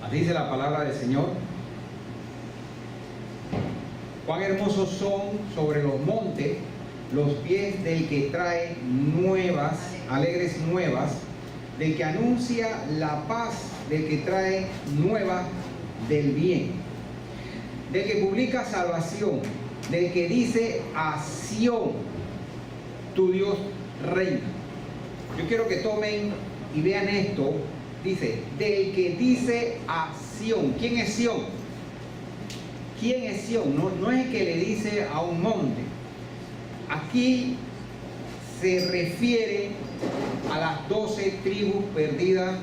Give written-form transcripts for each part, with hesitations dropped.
Así dice la palabra del Señor. Cuán hermosos son sobre los montes los pies del que trae nuevas, alegres nuevas, del que anuncia la paz, del que trae nuevas del bien, del que publica salvación, del que dice a Sión, tu Dios reina. Yo quiero que tomen y vean esto. Dice, del que dice a Sión. ¿Quién es Sión? ¿Quién es Sión? No es el que le dice a un monte. Aquí se refiere a las 12 tribus perdidas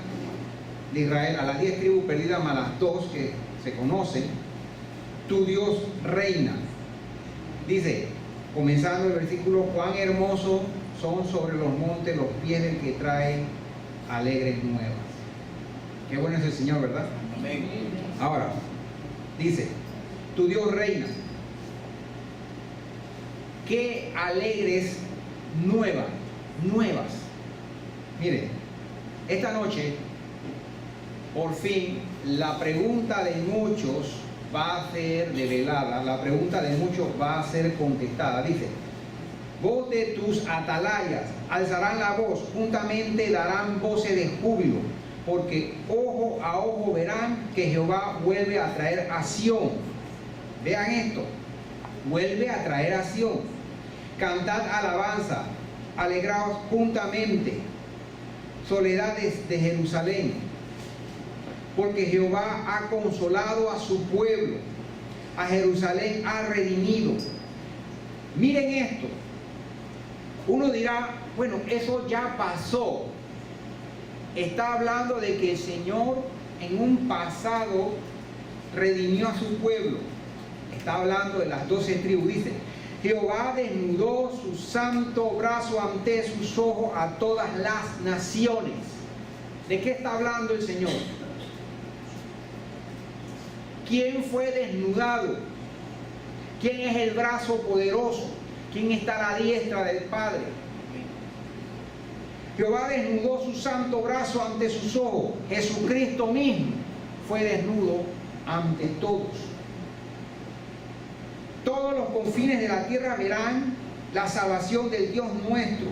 de Israel, a las 10 tribus perdidas más las 2 que se conocen. Tu Dios reina. Dice, comenzando el versículo, cuán hermosos son sobre los montes los pies del que trae alegres nuevas. Qué bueno es el Señor, ¿verdad? Amén. Ahora, dice, tu Dios reina. Qué alegres nuevas. Mire, esta noche, por fin, la pregunta de muchos va a ser develada, la pregunta de muchos va a ser contestada. Dice, voz de tus atalayas alzarán la voz, juntamente darán voces de júbilo, porque ojo a ojo verán que Jehová vuelve a traer a Sión. Vean esto, vuelve a traer a Sión. Cantad alabanza, alegraos juntamente, soledades de Jerusalén, porque Jehová ha consolado a su pueblo, a Jerusalén ha redimido. Miren esto. Uno dirá, bueno, eso ya pasó. Está hablando de que el Señor en un pasado redimió a su pueblo. Está hablando de las 12 tribus. Dice, Jehová desnudó su santo brazo ante sus ojos a todas las naciones. ¿De qué está hablando el Señor? ¿Quién fue desnudado? ¿Quién es el brazo poderoso? ¿Quién está a la diestra del Padre? Jehová desnudó su santo brazo ante sus ojos. Jesucristo mismo fue desnudo ante todos. Todos los confines de la tierra verán la salvación del Dios nuestro.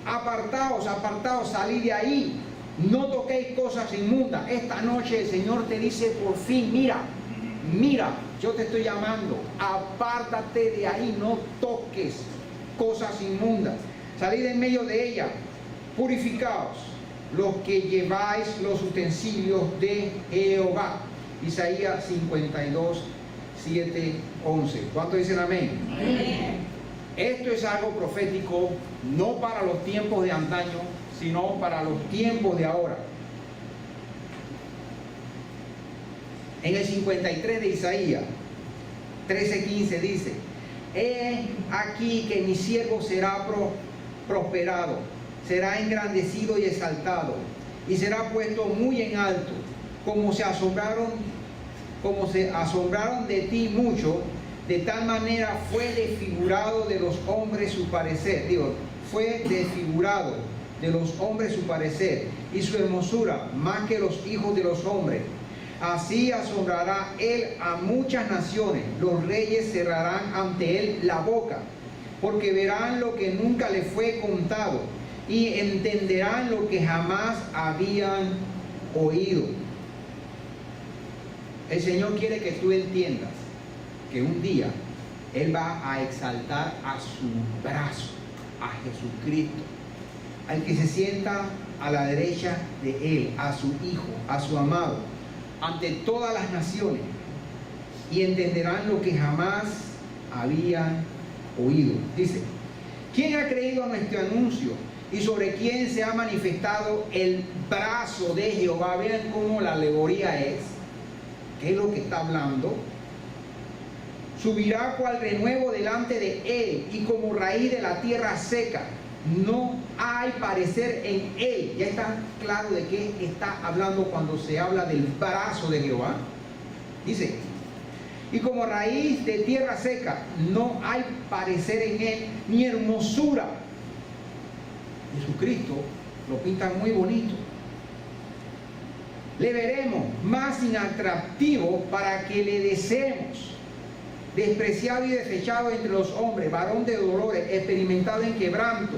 Apartaos, apartaos, salid de ahí. No toquéis cosas inmundas. Esta noche el Señor te dice por fin, mira, yo te estoy llamando. Apártate de ahí, no toques cosas inmundas. Salid en medio de ella. Purificaos los que lleváis los utensilios de Jehová. Isaías 52, 7, 11. ¿Cuántos dicen amén? Amén. Esto es algo profético, no para los tiempos de antaño, sino para los tiempos de ahora. En el 53 de Isaías 13:15 dice, he aquí que mi siervo será prosperado, será engrandecido y exaltado, y será puesto muy en alto, como se asombraron de ti mucho, de tal manera fue desfigurado de los hombres su parecer. Fue desfigurado de los hombres su parecer, y su hermosura más que los hijos de los hombres. Así asombrará él a muchas naciones, los reyes cerrarán ante él la boca, porque verán lo que nunca le fue contado, y entenderán lo que jamás habían oído. El Señor quiere que tú entiendas que un día Él va a exaltar a su brazo, a Jesucristo, al que se sienta a la derecha de Él, a su Hijo, a su amado, ante todas las naciones, y entenderán lo que jamás habían oído. Dice, ¿quién ha creído a nuestro anuncio? ¿Y sobre quién se ha manifestado el brazo de Jehová? Vean cómo la alegoría es. ¿Qué es lo que está hablando? Subirá cual renuevo delante de él, y como raíz de la tierra seca. No hay parecer en él. Ya está claro de qué está hablando cuando se habla del brazo de Jehová. Dice, y como raíz de tierra seca, no hay parecer en él, ni hermosura. Jesucristo lo pintan muy bonito. le veremos más inatractivo para que le deseemos. Despreciado y desechado entre los hombres, varón de dolores, experimentado en quebranto,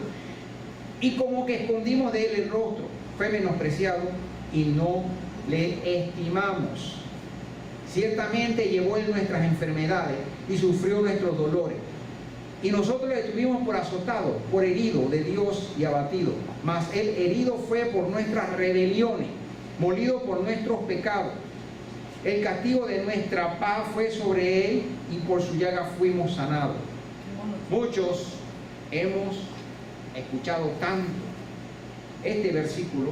y como que escondimos de él el rostro. Fue menospreciado y no le estimamos. Ciertamente llevó él nuestras enfermedades y sufrió nuestros dolores. Y nosotros le tuvimos por azotado, por herido de Dios y abatido. Mas él herido fue por nuestras rebeliones, molido por nuestros pecados. El castigo de nuestra paz fue sobre él y por su llaga fuimos sanados. Muchos hemos escuchado tanto este versículo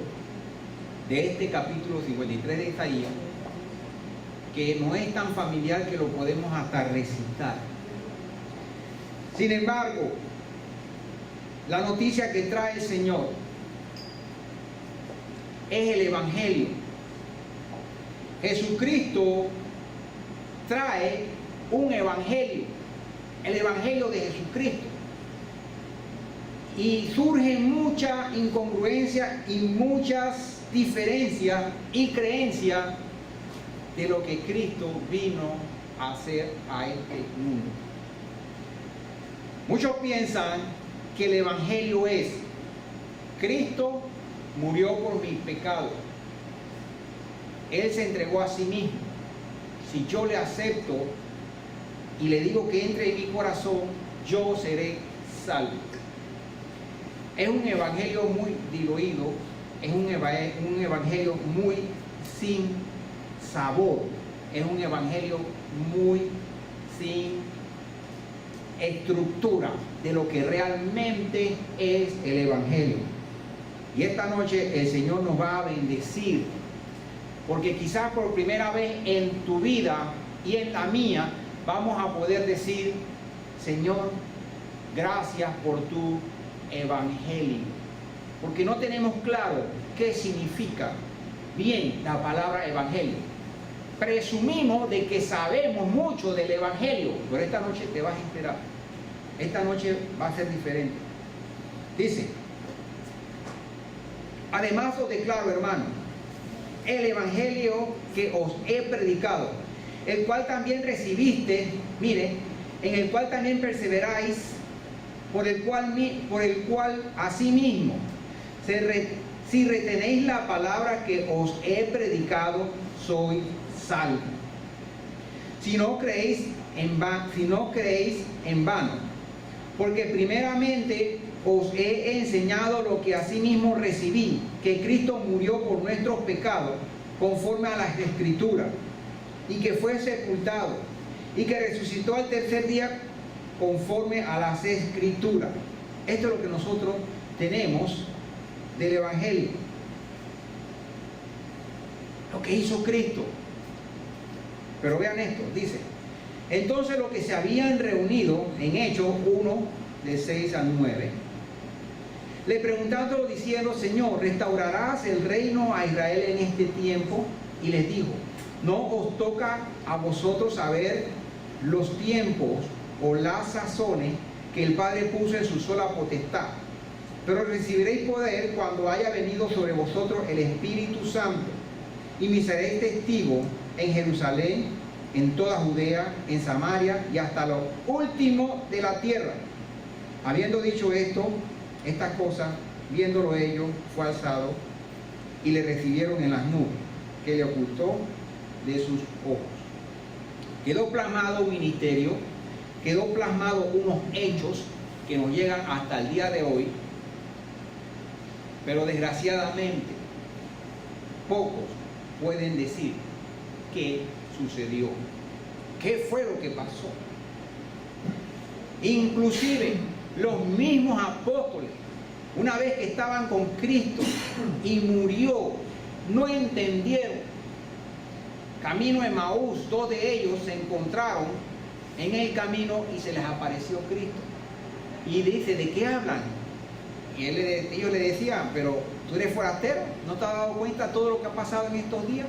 de este capítulo 53 de Isaías que no es tan familiar que lo podemos hasta recitar. Sin embargo, la noticia que trae el Señor es el Evangelio. Jesucristo trae un Evangelio, el Evangelio de Jesucristo. Y surgen mucha incongruencia y muchas diferencias y creencias de lo que Cristo vino a hacer a este mundo. Muchos piensan que el Evangelio es: Cristo murió por mis pecados, Él se entregó a sí mismo. Si yo le acepto y le digo que entre en mi corazón, yo seré salvo. Es un evangelio muy diluido, es un evangelio muy sin sabor, es un evangelio muy sin estructura de lo que realmente es el evangelio. Y esta noche el Señor nos va a bendecir, porque quizás por primera vez en tu vida y en la mía vamos a poder decir: Señor, gracias por tu evangelio, porque no tenemos claro qué significa bien la palabra evangelio. Presumimos de que sabemos mucho del evangelio, pero esta noche te vas a enterar. Esta noche va a ser diferente. Dice: además os declaro, hermano, el evangelio que os he predicado, el cual también recibiste, mire, en el cual también perseveráis, por el cual asimismo, si retenéis la palabra que os he predicado, sois salvos. Si no creéis en vano, porque primeramente os he enseñado lo que asimismo recibí, que Cristo murió por nuestros pecados, conforme a las Escrituras, y que fue sepultado, y que resucitó al tercer día, conforme a las Escrituras. Esto es lo que nosotros tenemos del Evangelio, lo que hizo Cristo. Pero vean esto, dice: entonces los que se habían reunido en Hechos 1, de 6 al 9, le preguntaron diciendo: Señor, ¿restaurarás el reino a Israel en este tiempo? Y les dijo: no os toca a vosotros saber los tiempos o las sazones que el Padre puso en su sola potestad, pero recibiréis poder cuando haya venido sobre vosotros el Espíritu Santo, y me seréis testigos en Jerusalén, en toda Judea, en Samaria y hasta lo último de la tierra. Habiendo dicho estas cosas, viéndolo ellos, fue alzado y le recibieron en las nubes, que le ocultó de sus ojos. Quedó plasmado un ministerio, quedó plasmado unos hechos que nos llegan hasta el día de hoy, pero desgraciadamente pocos pueden decir qué sucedió, qué fue lo que pasó. Inclusive los mismos apóstoles, una vez que estaban con Cristo y murió, no entendieron. Camino a Emaús, 2 de ellos se encontraron en el camino y se les apareció Cristo. Y dice: ¿de qué hablan? Y ellos le decían: pero tú eres forastero, ¿no te has dado cuenta de todo lo que ha pasado en estos días?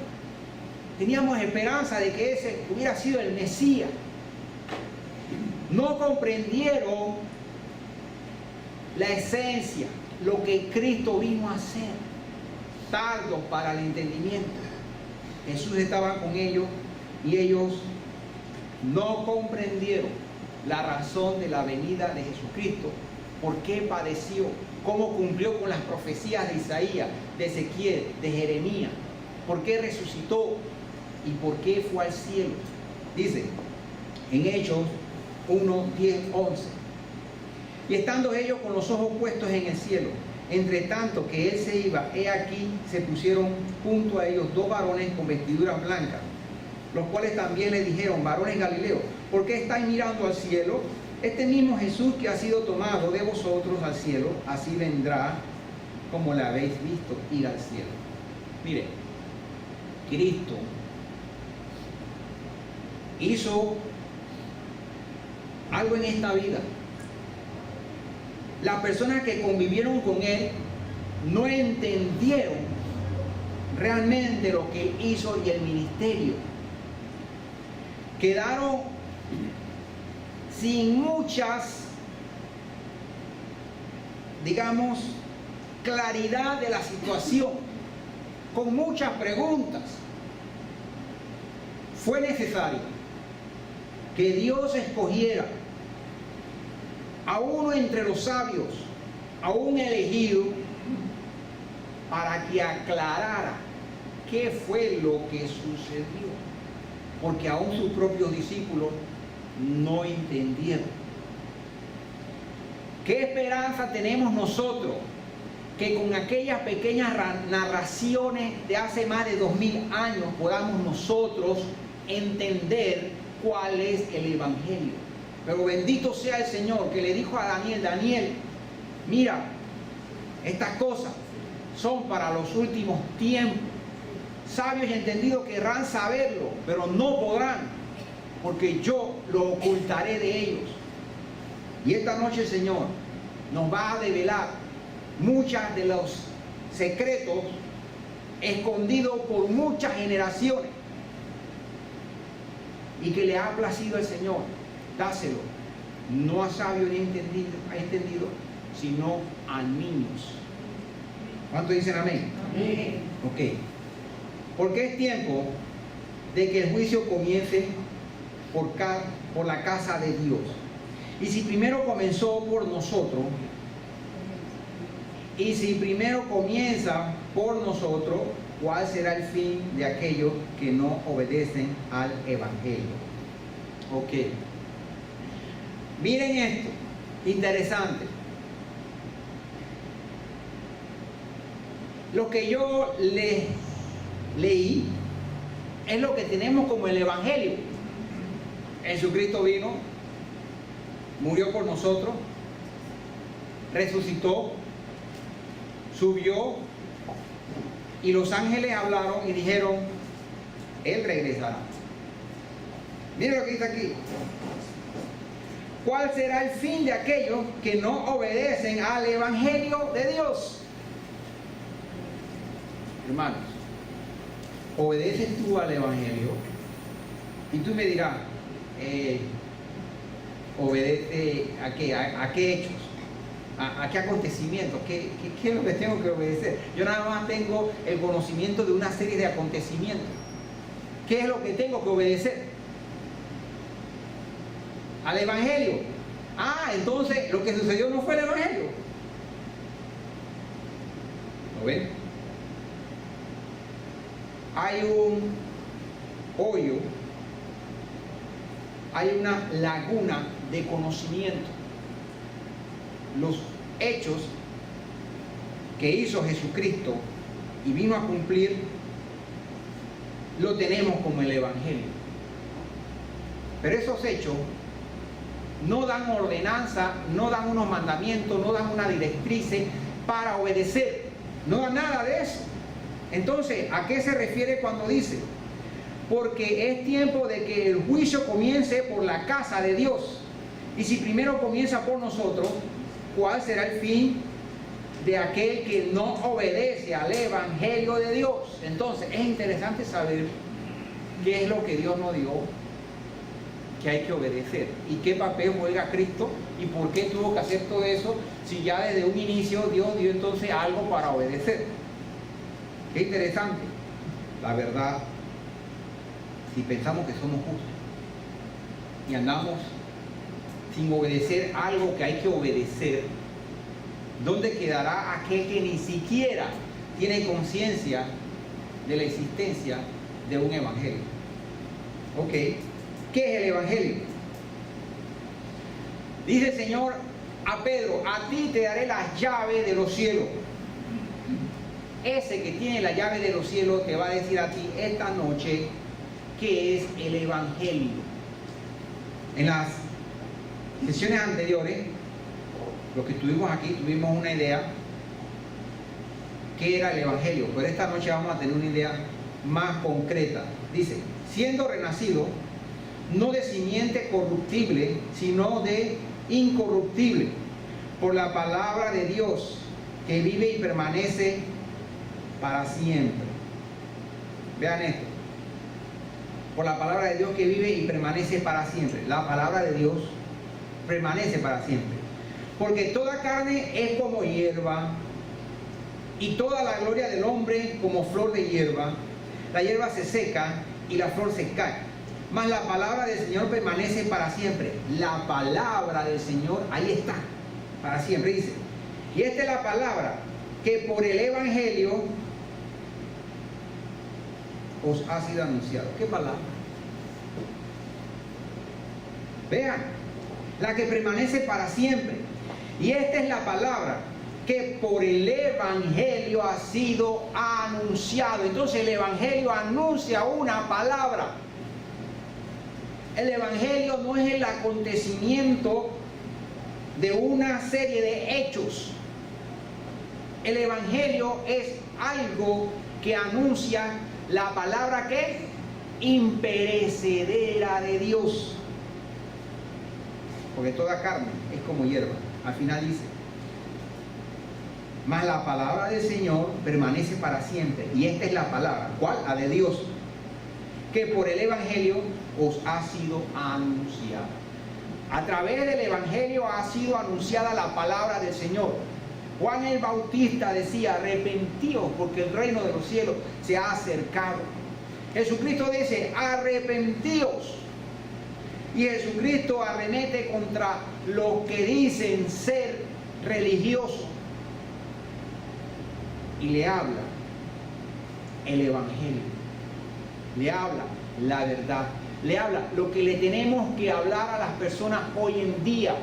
Teníamos esperanza de que ese hubiera sido el Mesías. No comprendieron la esencia, lo que Cristo vino a hacer. Tardos para el entendimiento. Jesús estaba con ellos y ellos no comprendieron la razón de la venida de Jesucristo, por qué padeció, cómo cumplió con las profecías de Isaías, de Ezequiel, de Jeremías, por qué resucitó y por qué fue al cielo. Dice en Hechos 1, 10, 11: y estando ellos con los ojos puestos en el cielo, entre tanto que él se iba, he aquí se pusieron junto a ellos dos varones con vestiduras blancas, los cuales también le dijeron: varones Galileos, ¿por qué estáis mirando al cielo? Este mismo Jesús que ha sido tomado de vosotros al cielo, así vendrá como le habéis visto ir al cielo. Mire, Cristo hizo algo en esta vida. Las personas que convivieron con Él no entendieron realmente lo que Él hizo y el ministerio. Quedaron sin muchas, digamos, claridad de la situación, con muchas preguntas. Fue necesario que Dios escogiera a uno entre los sabios, a un elegido, para que aclarara qué fue lo que sucedió, porque aún sus propios discípulos no entendieron. ¿Qué esperanza tenemos nosotros que con aquellas pequeñas narraciones de hace más de 2000 años podamos nosotros entender cuál es el Evangelio? Pero bendito sea el Señor que le dijo a Daniel: Daniel, mira, estas cosas son para los últimos tiempos. Sabios y entendidos querrán saberlo, pero no podrán, porque yo lo ocultaré de ellos. Y esta noche el Señor nos va a develar muchos de los secretos escondidos por muchas generaciones y que le ha placido al Señor dáselo, no a sabios ni entendido, sino a niños. ¿Cuántos dicen amén? Amén. Ok. Porque es tiempo de que el juicio comience por la casa de Dios. Y si primero comenzó por nosotros, y si primero comienza por nosotros, ¿cuál será el fin de aquellos que no obedecen al Evangelio? Ok. Miren esto, interesante. Lo que yo les leí es lo que tenemos como el Evangelio. Jesucristo vino, murió por nosotros, resucitó, subió, y los ángeles hablaron y dijeron: Él regresará. Miren lo que dice aquí. ¿Cuál será el fin de aquellos que no obedecen al Evangelio de Dios? Hermanos, ¿obedeces tú al Evangelio? Y tú me dirás, ¿obedece a qué? ¿A qué hechos? ¿A qué acontecimientos? ¿Qué es lo que tengo que obedecer? Yo nada más tengo el conocimiento de una serie de acontecimientos. ¿Qué es lo que tengo que obedecer? Al Evangelio. Entonces lo que sucedió no fue el Evangelio. ¿Lo ven? Hay un hoyo, hay una laguna de conocimiento. Los hechos que hizo Jesucristo y vino a cumplir, lo tenemos como el Evangelio. Pero esos hechos no dan ordenanza, no dan unos mandamientos, no dan una directriz para obedecer, no dan nada de eso. Entonces, ¿a qué se refiere cuando dice? Porque es tiempo de que el juicio comience por la casa de Dios. Y si primero comienza por nosotros, ¿cuál será el fin de aquel que no obedece al Evangelio de Dios? Entonces, es interesante saber qué es lo que Dios nos dio que hay que obedecer y qué papel juega Cristo y por qué tuvo que hacer todo eso si ya desde un inicio Dios dio entonces algo para obedecer. Qué interesante. La verdad si pensamos que somos justos y andamos sin obedecer algo que hay que obedecer, ¿dónde quedará aquel que ni siquiera tiene conciencia de la existencia de un evangelio? Ok, ¿qué es el evangelio? Dice el Señor a Pedro: a ti te daré las llaves de los cielos. Ese que tiene la llave de los cielos te va a decir a ti esta noche qué es el evangelio. En las sesiones anteriores, los que estuvimos aquí, tuvimos una idea qué era el evangelio, pero esta noche vamos a tener una idea más concreta. Dice: siendo renacido, no de simiente corruptible, sino de incorruptible, por la palabra de Dios, que vive y permanece para siempre. Vean esto: por la palabra de Dios que vive y permanece para siempre. La palabra de Dios permanece para siempre. Porque toda carne es como hierba, y toda la gloria del hombre como flor de hierba. La hierba se seca y la flor se cae, mas la palabra del Señor permanece para siempre. La palabra del Señor, ahí está, para siempre, dice. Y esta es la palabra que por el evangelio os ha sido anunciado. ¿Qué palabra? Vean, la que permanece para siempre. Y esta es la palabra que por el evangelio ha sido anunciado. Entonces el evangelio anuncia una palabra. El evangelio no es el acontecimiento de una serie de hechos. El evangelio es algo que anuncia la palabra que es imperecedera de Dios. Porque toda carne es como hierba. Al final dice: mas la palabra del Señor permanece para siempre. Y esta es la palabra. ¿Cuál? La de Dios, que por el evangelio os ha sido anunciada. A través del evangelio ha sido anunciada la palabra del Señor. Juan el Bautista decía: arrepentíos, porque el reino de los cielos se ha acercado. Jesucristo dice: arrepentíos. Y Jesucristo arremete contra los que dicen ser religiosos y le habla el evangelio, le habla la verdad, le habla lo que le tenemos que hablar a las personas hoy en día.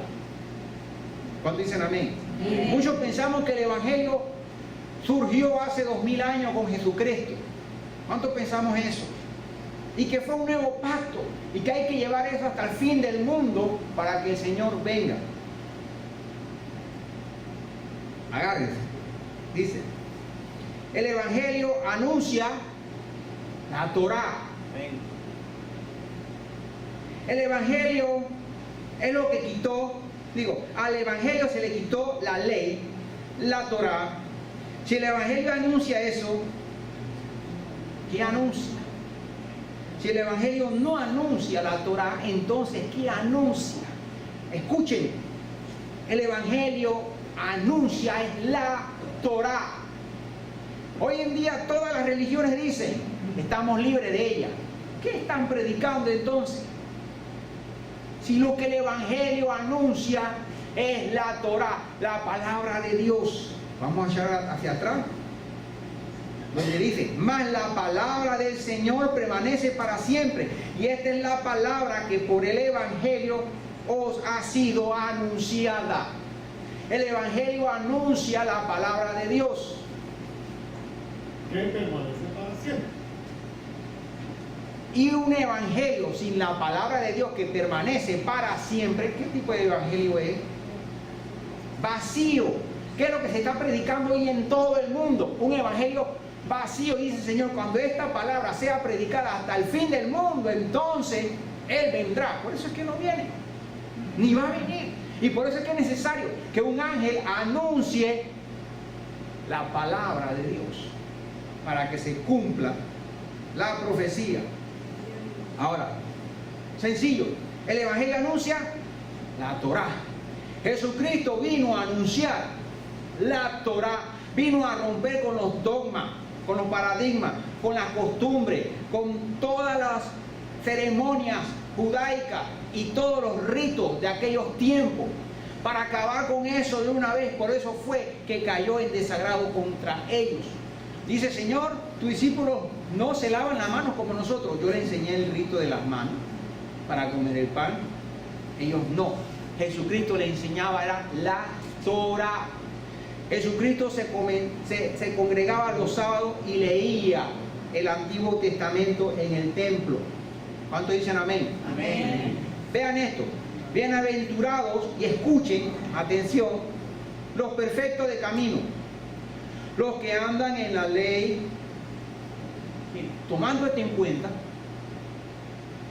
¿Cuántos dicen amén? Amén. Muchos pensamos que el evangelio surgió hace 2000 años con Jesucristo. ¿Cuántos pensamos eso? Y que fue un nuevo pacto y que hay que llevar eso hasta el fin del mundo para que el Señor venga. Agárrense. Dice: el evangelio anuncia la Torá. El evangelio es lo que quitó, al evangelio se le quitó la ley, la Torá. Si el evangelio anuncia eso, ¿qué anuncia? Si el evangelio no anuncia la Torá, entonces ¿qué anuncia? Escuchen, el evangelio anuncia es la Torá. Hoy en día todas las religiones dicen: estamos libres de ella. ¿Qué están predicando entonces? Si lo que el evangelio anuncia es la Torá, la palabra de Dios. Vamos a echar hacia atrás, donde dice: mas la palabra del Señor permanece para siempre. Y esta es la palabra que por el evangelio os ha sido anunciada. El evangelio anuncia la palabra de Dios, que permanece para siempre. y un evangelio sin la palabra de Dios que permanece para siempre. ¿Qué tipo de evangelio es? Vacío. ¿Qué es lo que se está predicando hoy en todo el mundo? Un evangelio vacío. Dice el Señor: cuando esta palabra sea predicada hasta el fin del mundo, entonces Él vendrá. Por eso es que no viene, ni va a venir. Y por eso es que es necesario que un ángel anuncie la palabra de Dios para que se cumpla la profecía. Ahora, sencillo, el evangelio anuncia la Torá. Jesucristo vino a anunciar la Torá, vino a romper con los dogmas, con los paradigmas, con las costumbres, con todas las ceremonias judaicas y todos los ritos de aquellos tiempos, para acabar con eso de una vez. Por eso fue que cayó en desagrado contra ellos. Dice: Señor, tus discípulos no se lavan las manos como nosotros. Yo les enseñé el rito de las manos para comer el pan. Ellos no. Jesucristo les enseñaba era la Torah. Jesucristo se congregaba los sábados y leía el Antiguo Testamento en el templo. ¿Cuántos dicen amén? Amén. Vean esto: bienaventurados, y escuchen, atención, los perfectos de camino, los que andan en la ley. Tomando esto en cuenta,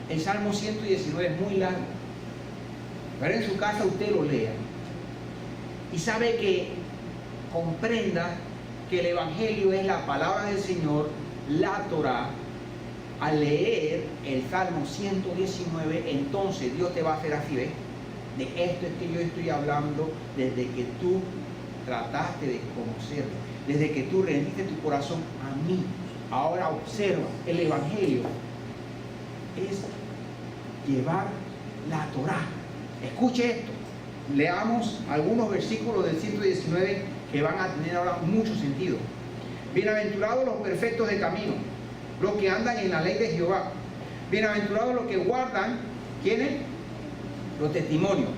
el Salmo 119 es muy largo, pero en su casa usted lo lea y sabe que comprenda que el Evangelio es la palabra del Señor, la Torah. Al leer el Salmo 119, entonces Dios te va a hacer así, ¿ves? De esto es que yo estoy hablando desde que tú trataste de conocerlo, desde que tú rendiste tu corazón a mí. Ahora observa, el Evangelio es llevar la Torah. Escuche esto, leamos algunos versículos del 119 que van a tener ahora mucho sentido. Bienaventurados los perfectos de camino, los que andan en la ley de Jehová. Bienaventurados los que guardan, ¿quiénes? Los testimonios.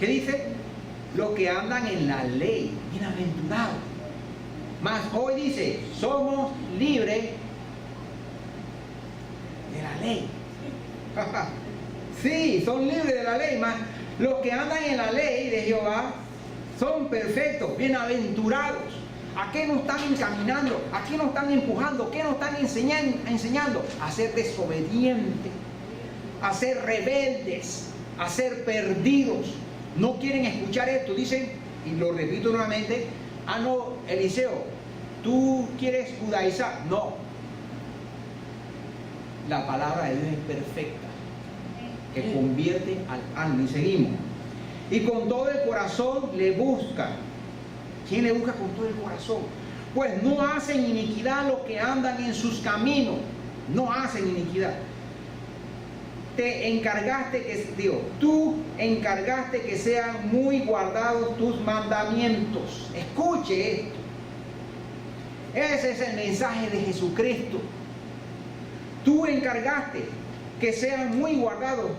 ¿Qué dice? Los que andan en la ley. Bienaventurados. Mas hoy dice: somos libres de la ley. Sí, son libres de la ley. Mas los que andan en la ley de Jehová son perfectos, bienaventurados. ¿A qué nos están encaminando? ¿A qué nos están empujando? ¿Qué nos están enseñando? A ser desobedientes, a ser rebeldes, a ser perdidos. No quieren escuchar esto. Dicen, y lo repito nuevamente: ah, no, Eliseo, ¿tú quieres judaizar? No. La palabra de Dios es perfecta, que convierte al alma. Y seguimos. Y con todo el corazón le buscan. ¿Quién le busca con todo el corazón? Pues no hacen iniquidad los que andan en sus caminos. No hacen iniquidad. Tú encargaste que sean muy guardados tus mandamientos. Escuche esto. Ese es el mensaje de Jesucristo. Tú encargaste que sean muy guardados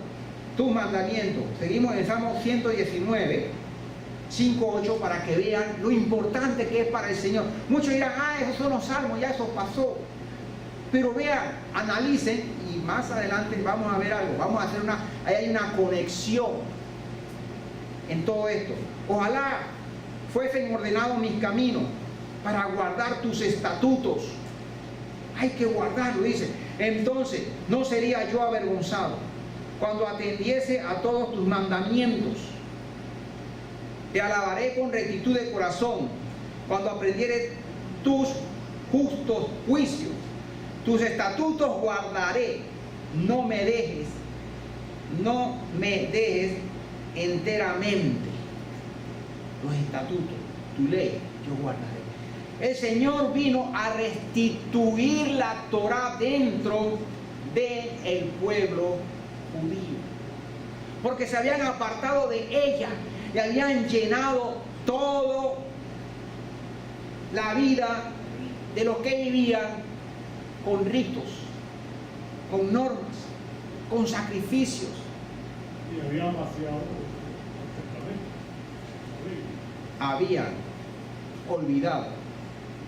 tus mandamientos. Seguimos en el Salmo 119, 5-8, para que vean lo importante que es para el Señor. Muchos dirán: ah, esos son los salmos, ya eso pasó. Pero vean, analicen, y más adelante vamos a ver algo. Vamos a hacer ahí hay una conexión en todo esto. Ojalá fuesen ordenados mis caminos para guardar tus estatutos. Hay que guardarlo, dice. Entonces no sería yo avergonzado cuando atendiese a todos tus mandamientos. Te alabaré con rectitud de corazón cuando aprendiere tus justos juicios. Tus estatutos guardaré. No me dejes enteramente. Los estatutos, tu ley, yo guardaré. El Señor vino a restituir la Torah dentro del pueblo judío, porque se habían apartado de ella y habían llenado toda la vida de los que vivían con ritos, con normas, con sacrificios. Y había vaciado Habían olvidado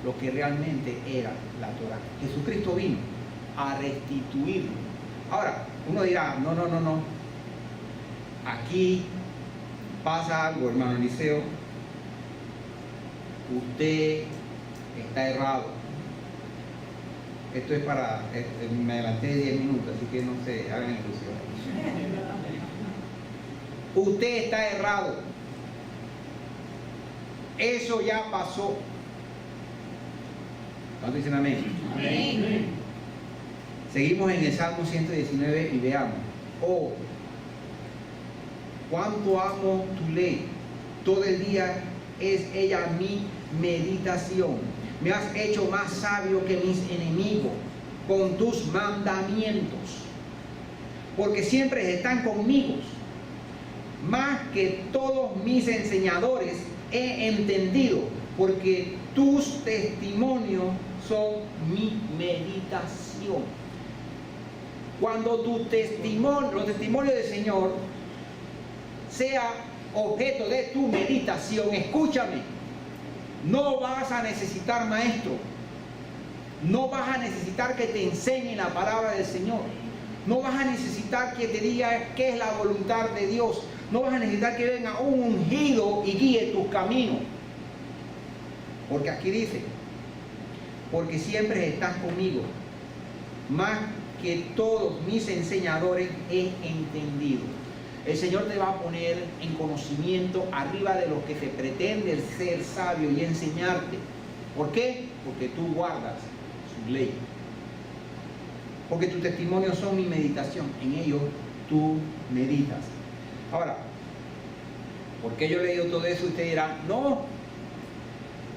lo que realmente era la Torah. Jesucristo vino a restituirlo. Ahora, uno dirá: no. Aquí pasa algo, hermano Eliseo. Usted está errado. Esto es para... me adelanté 10 minutos, así que no se hagan ilusiones. Usted está errado. Eso ya pasó. ¿Cuántos dicen amén? Amén. Seguimos en el Salmo 119 y veamos: oh, cuánto amo tu ley. Todo el día es ella mi meditación. Me has hecho más sabio que mis enemigos con tus mandamientos. porque siempre están conmigo. Más que todos mis enseñadores he entendido, porque tus testimonios son mi meditación. Cuando tu testimonio, los testimonios del Señor, sea objeto de tu meditación, escúchame, no vas a necesitar maestro, no vas a necesitar que te enseñe la palabra del Señor, no vas a necesitar que te diga qué es la voluntad de Dios, no vas a necesitar que venga un ungido y guíe tus caminos, porque aquí dice, porque siempre estás conmigo, más que todos mis enseñadores he entendido. El Señor te va a poner en conocimiento arriba de los que se pretende ser sabio y enseñarte. ¿Por qué? Porque tú guardas su ley. Porque tus testimonios son mi meditación. En ellos tú meditas. Ahora, ¿por qué yo he leído todo eso? Usted dirá, no,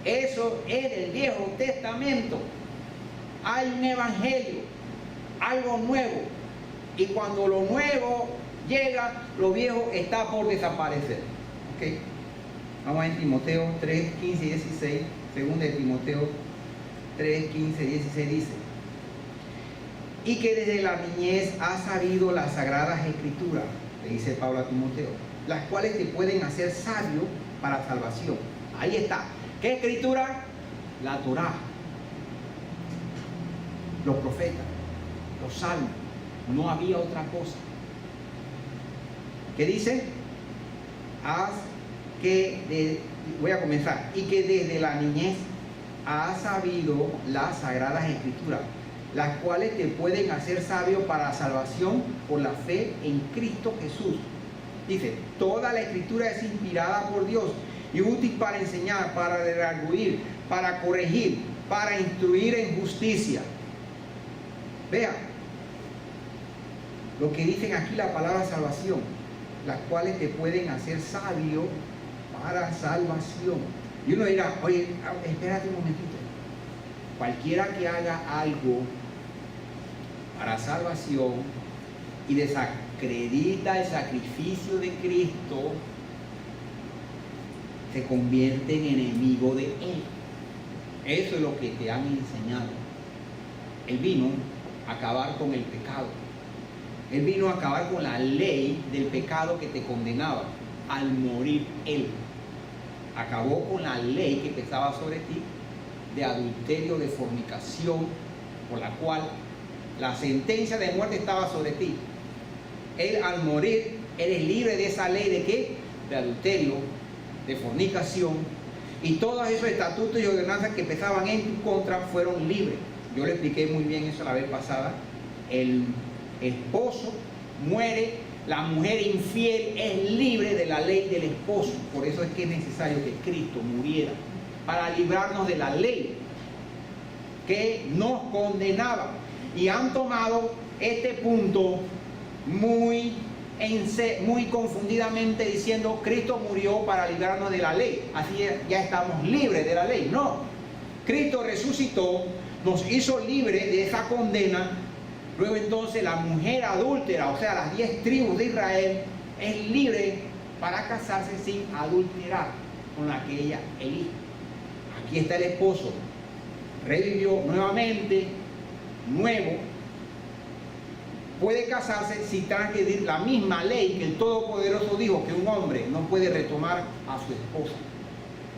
eso es del Viejo Testamento. Hay un evangelio, algo nuevo. Y cuando lo nuevo llega, lo viejo está por desaparecer. ¿Okay? Vamos a Timoteo 3, 15 y 16. Según de Timoteo 3, 15 y 16 dice: y que desde la niñez has sabido las sagradas escrituras, le dice Pablo a Timoteo, las cuales te pueden hacer sabio para salvación. Ahí está. ¿Qué escritura? La Torá, los profetas, los salmos. No había otra cosa. ¿Qué dice? Voy a comenzar. Y que desde la niñez has sabido las sagradas escrituras, las cuales te pueden hacer sabio para la salvación por la fe en Cristo Jesús. Dice, toda la escritura es inspirada por Dios y útil para enseñar, para redarguir, para corregir, para instruir en justicia. Vea lo que dicen aquí la palabra salvación, las cuales te pueden hacer sabio para salvación. Y uno dirá, oye, espérate un momentito. Cualquiera que haga algo para salvación y desacredita el sacrificio de Cristo, se convierte en enemigo de Él. Eso es lo que te han enseñado. Él vino a acabar con el pecado. Él vino a acabar con la ley del pecado que te condenaba. Al morir Él, acabó con la ley que pesaba sobre ti de adulterio, de fornicación, por la cual la sentencia de muerte estaba sobre ti. Él, al morir, eres libre de esa ley de ¿qué? De adulterio, de fornicación, y todos esos estatutos y ordenanzas que pesaban en tu contra fueron libres. Yo le expliqué muy bien eso la vez pasada. El esposo muere, la mujer infiel es libre de la ley del esposo. Por eso es que es necesario que Cristo muriera, para librarnos de la ley que nos condenaba. Y han tomado este punto muy confundidamente diciendo, Cristo murió para librarnos de la ley, así ya estamos libres de la ley. No, Cristo resucitó, nos hizo libres de esa condena. Luego entonces la mujer adúltera, o sea, las 10 tribus de Israel, es libre para casarse sin adulterar con la que ella elige. Aquí está el esposo, revivió nuevamente, nuevo, puede casarse sin transgredir la misma ley que el Todopoderoso dijo que un hombre no puede retomar a su esposa.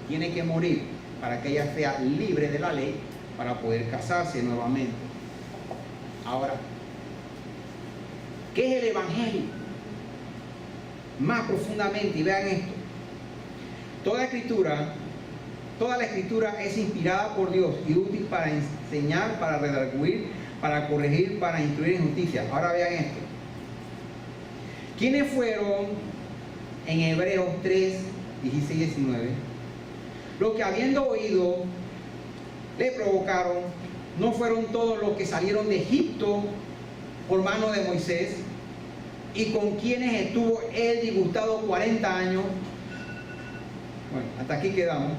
Tiene que morir para que ella sea libre de la ley para poder casarse nuevamente. Ahora, ¿qué es el Evangelio? Más profundamente, y vean esto. Toda la escritura es inspirada por Dios y útil para enseñar, para redarguir, para corregir, para instruir en justicia. Ahora vean esto. ¿Quiénes fueron en Hebreos 3, 16 y 19? Los que habiendo oído le provocaron, ¿no fueron todos los que salieron de Egipto por mano de Moisés? Y con quienes estuvo él disgustado 40 años. Bueno, hasta aquí quedamos.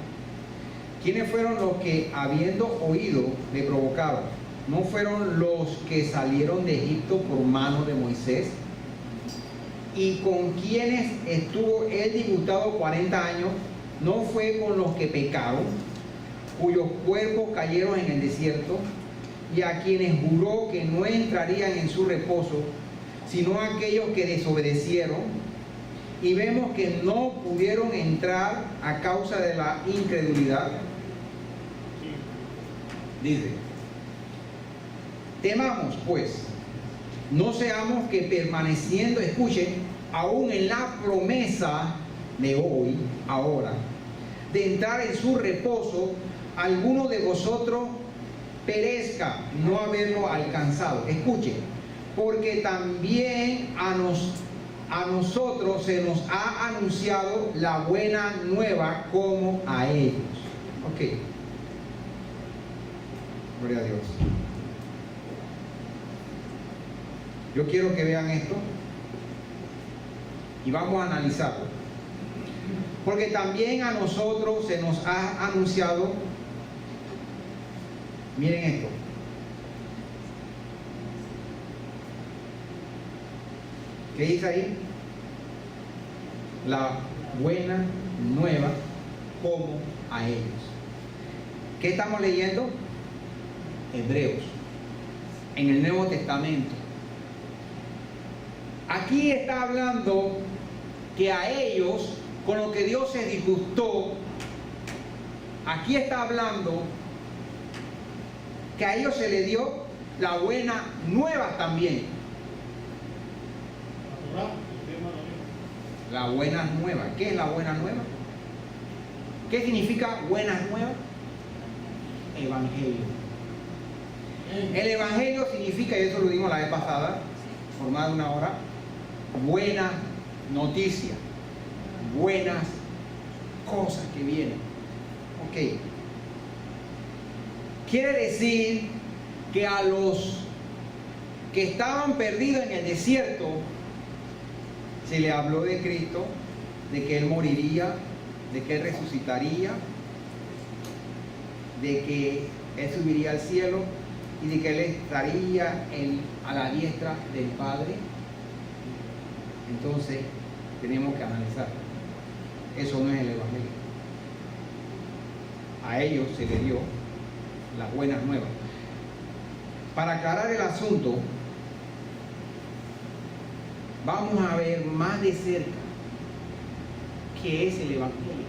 ¿Quiénes fueron los que habiendo oído le provocaron? ¿No fueron los que salieron de Egipto por mano de Moisés? y con quienes estuvo él disgustado 40 años, no fue con los que pecaron, cuyos cuerpos cayeron en el desierto, y a quienes juró que no entrarían en su reposo, sino aquellos que desobedecieron, y vemos que no pudieron entrar a causa de la incredulidad. Dice: temamos pues, no seamos que permaneciendo, escuchen, aún en la promesa de hoy, ahora, de entrar en su reposo, alguno de vosotros perezca, no haberlo alcanzado. Escuchen, porque también a nosotros se nos ha anunciado la buena nueva como a ellos. Ok. Gloria a Dios. Yo quiero que vean esto y vamos a analizarlo. Porque también a nosotros se nos ha anunciado, miren esto, ¿qué dice ahí? La buena nueva como a ellos. ¿Qué estamos leyendo? Hebreos, en el Nuevo Testamento. Aquí está hablando que a ellos, con lo que Dios se disgustó, aquí está hablando que a ellos se le dio la buena nueva también. La buena nueva. ¿Qué es la buena nueva? ¿Qué significa buena nueva? Evangelio. El evangelio significa, y eso lo dimos la vez pasada, por más de una hora, buena noticia, buenas cosas que vienen. Ok. Quiere decir que a los que estaban perdidos en el desierto se le habló de Cristo, de que Él moriría, de que Él resucitaría, de que Él subiría al cielo y de que Él estaría a la diestra del Padre. Entonces tenemos que analizar. Eso no es el evangelio. A ellos se les dio las buenas nuevas. Para aclarar el asunto, vamos a ver más de cerca qué es el evangelio,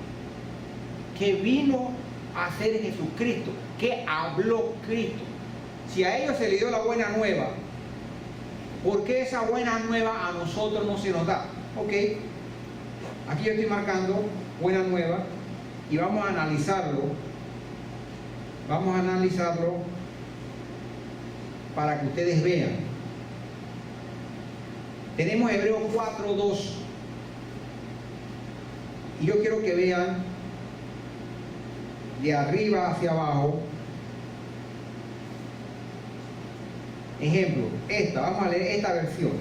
qué vino a hacer Jesucristo, qué habló Cristo. Si a ellos se les dio la buena nueva, ¿por qué esa buena nueva a nosotros no se nos da? Ok, aquí yo estoy marcando buena nueva y vamos a analizarlo. Vamos a analizarlo para que ustedes vean. Tenemos Hebreos 4:2 y yo quiero que vean de arriba hacia abajo. Ejemplo, vamos a leer esta versión.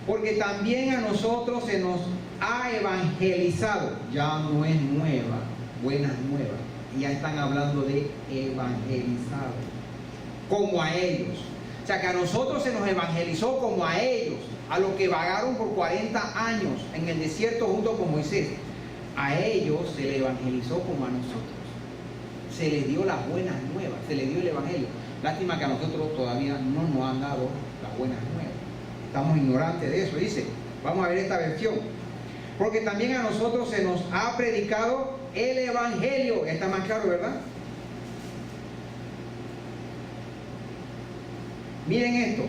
Porque también a nosotros se nos ha evangelizado, ya no es nueva, buenas nuevas, ya están hablando de evangelizado, como a ellos. O sea que a nosotros se nos evangelizó como a ellos, a los que vagaron por 40 años en el desierto junto con Moisés. A ellos se les evangelizó como a nosotros. Se les dio las buenas nuevas, se les dio el evangelio. Lástima que a nosotros todavía no nos han dado las buenas nuevas. Estamos ignorantes de eso, dice. Vamos a ver esta versión. Porque también a nosotros se nos ha predicado el evangelio. Está más claro, ¿verdad? Miren esto.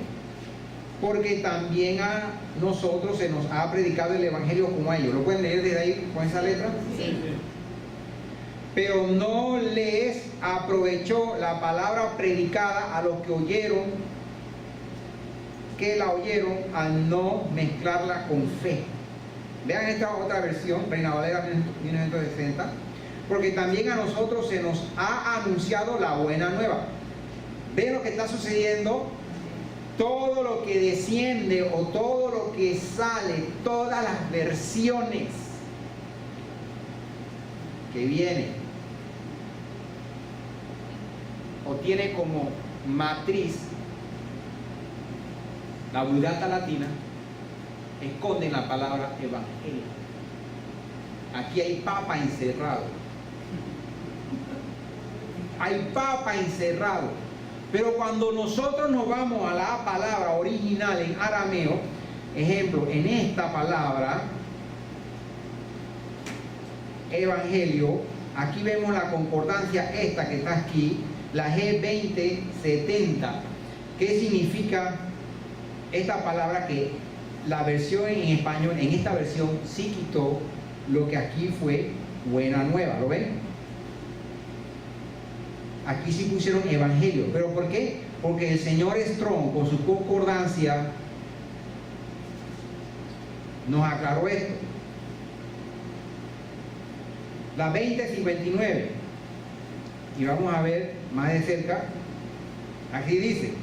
Porque también a nosotros se nos ha predicado el evangelio como a ellos. ¿Lo pueden leer desde ahí con esa letra? Sí. Pero no les aprovechó la palabra predicada a los que oyeron, que la oyeron al no mezclarla con fe. Vean esta otra versión, Reina Valera 1960. Porque también a nosotros se nos ha anunciado la buena nueva. ¿Ven lo que está sucediendo? Todo lo que desciende o todo lo que sale, todas las versiones que vienen o tiene como matriz la Vulgata Latina, esconden la palabra evangelio. Aquí hay papa encerrado. Hay papa encerrado. Pero cuando nosotros nos vamos a la palabra original en arameo, ejemplo, en esta palabra, evangelio, aquí vemos la concordancia esta que está aquí, la G2070. ¿Qué significa esta palabra? Que la versión en español, en esta versión, sí quitó lo que aquí fue buena nueva. ¿Lo ven? Aquí sí pusieron evangelio. ¿Pero por qué? Porque el señor Strong, con su concordancia, nos aclaró esto. La 2059. Y vamos a ver más de cerca. Aquí dice: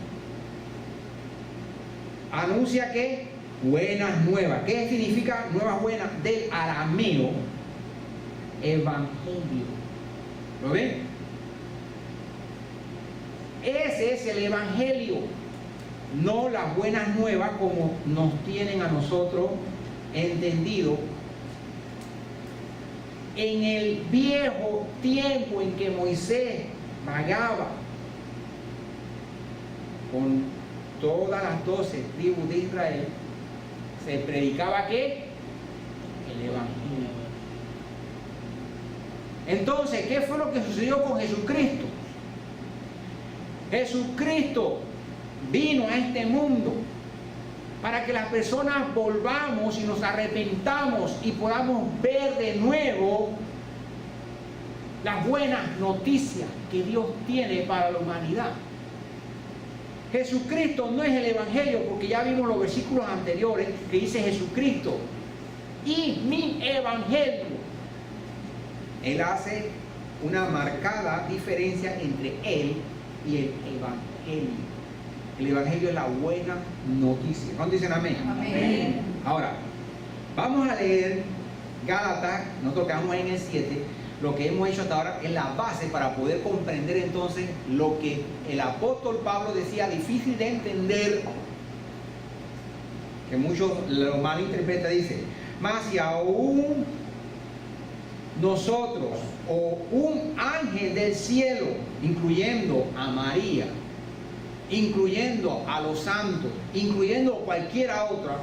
anuncia que buenas nuevas. ¿Qué significa nuevas buenas? Del arameo, evangelio. ¿Lo ven? Ese es el evangelio, no las buenas nuevas como nos tienen a nosotros entendido. En el viejo tiempo en que Moisés vagaba con todas las 12 tribus de Israel, se predicaba ¿qué? El evangelio. Entonces, ¿qué fue lo que sucedió con Jesucristo? Jesucristo vino a este mundo para que las personas volvamos y nos arrepentamos y podamos ver de nuevo las buenas noticias que Dios tiene para la humanidad. Jesucristo no es el evangelio, porque ya vimos los versículos anteriores que dice Jesucristo y mi evangelio. Él hace una marcada diferencia entre él y el evangelio. El evangelio es la buena noticia. ¿Cuántos dicen amén? Amén. Ahora, vamos a leer Gálatas, nosotros quedamos en el 7. Lo que hemos hecho hasta ahora es la base para poder comprender entonces lo que el apóstol Pablo decía, difícil de entender, que muchos lo malinterpretan. Dice: mas si aún nosotros o un ángel del cielo, incluyendo a María, incluyendo a los santos, incluyendo cualquiera otra,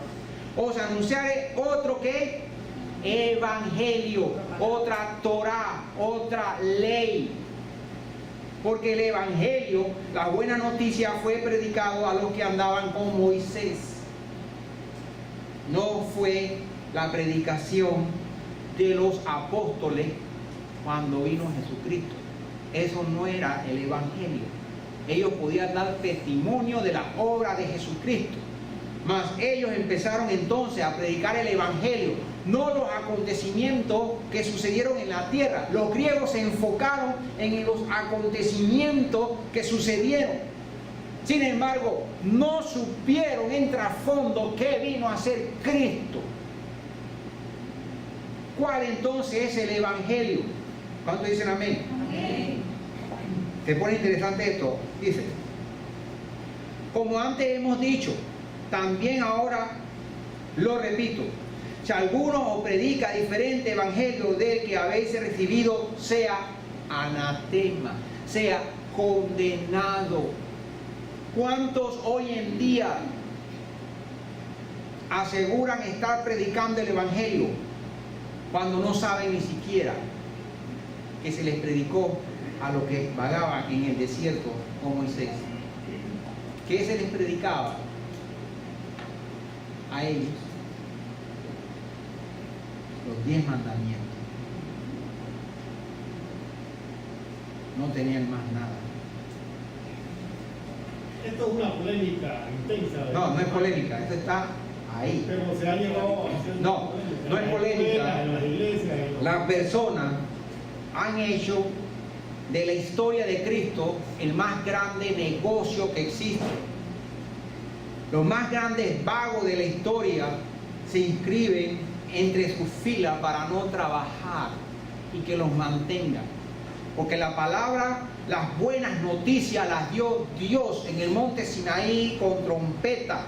os anunciaré otro que evangelio, otra Torá, otra ley. Porque el evangelio, la buena noticia, fue predicado a los que andaban con Moisés. No fue la predicación de los apóstoles cuando vino Jesucristo. Eso no era el evangelio. Ellos podían dar testimonio de la obra de Jesucristo, mas ellos empezaron entonces a predicar el evangelio, no los acontecimientos que sucedieron en la tierra. Los griegos se enfocaron en los acontecimientos que sucedieron. Sin embargo, no supieron en trasfondo qué vino a ser Cristo. ¿Cuál entonces es el evangelio? ¿Cuántos dicen amén? Amén. Se pone interesante esto. Dice: como antes hemos dicho, también ahora lo repito, si alguno os predica diferente evangelio del que habéis recibido, sea anatema, sea condenado. ¿Cuántos hoy en día aseguran estar predicando el evangelio cuando no saben ni siquiera que se les predicó a los que vagaban en el desierto con Moisés? ¿Qué se les predicaba a ellos? Los 10 mandamientos. No tenían más nada. Esto es una polémica intensa. No, no es polémica, esto está ahí. Pero se ha llevado a hacer. No, no es polémica. En las iglesias. Las personas han hecho de la historia de Cristo el más grande negocio que existe. Los más grandes vagos de la historia se inscriben entre sus filas para no trabajar y que los mantengan. Porque la palabra, las buenas noticias las dio Dios en el monte Sinaí con trompeta,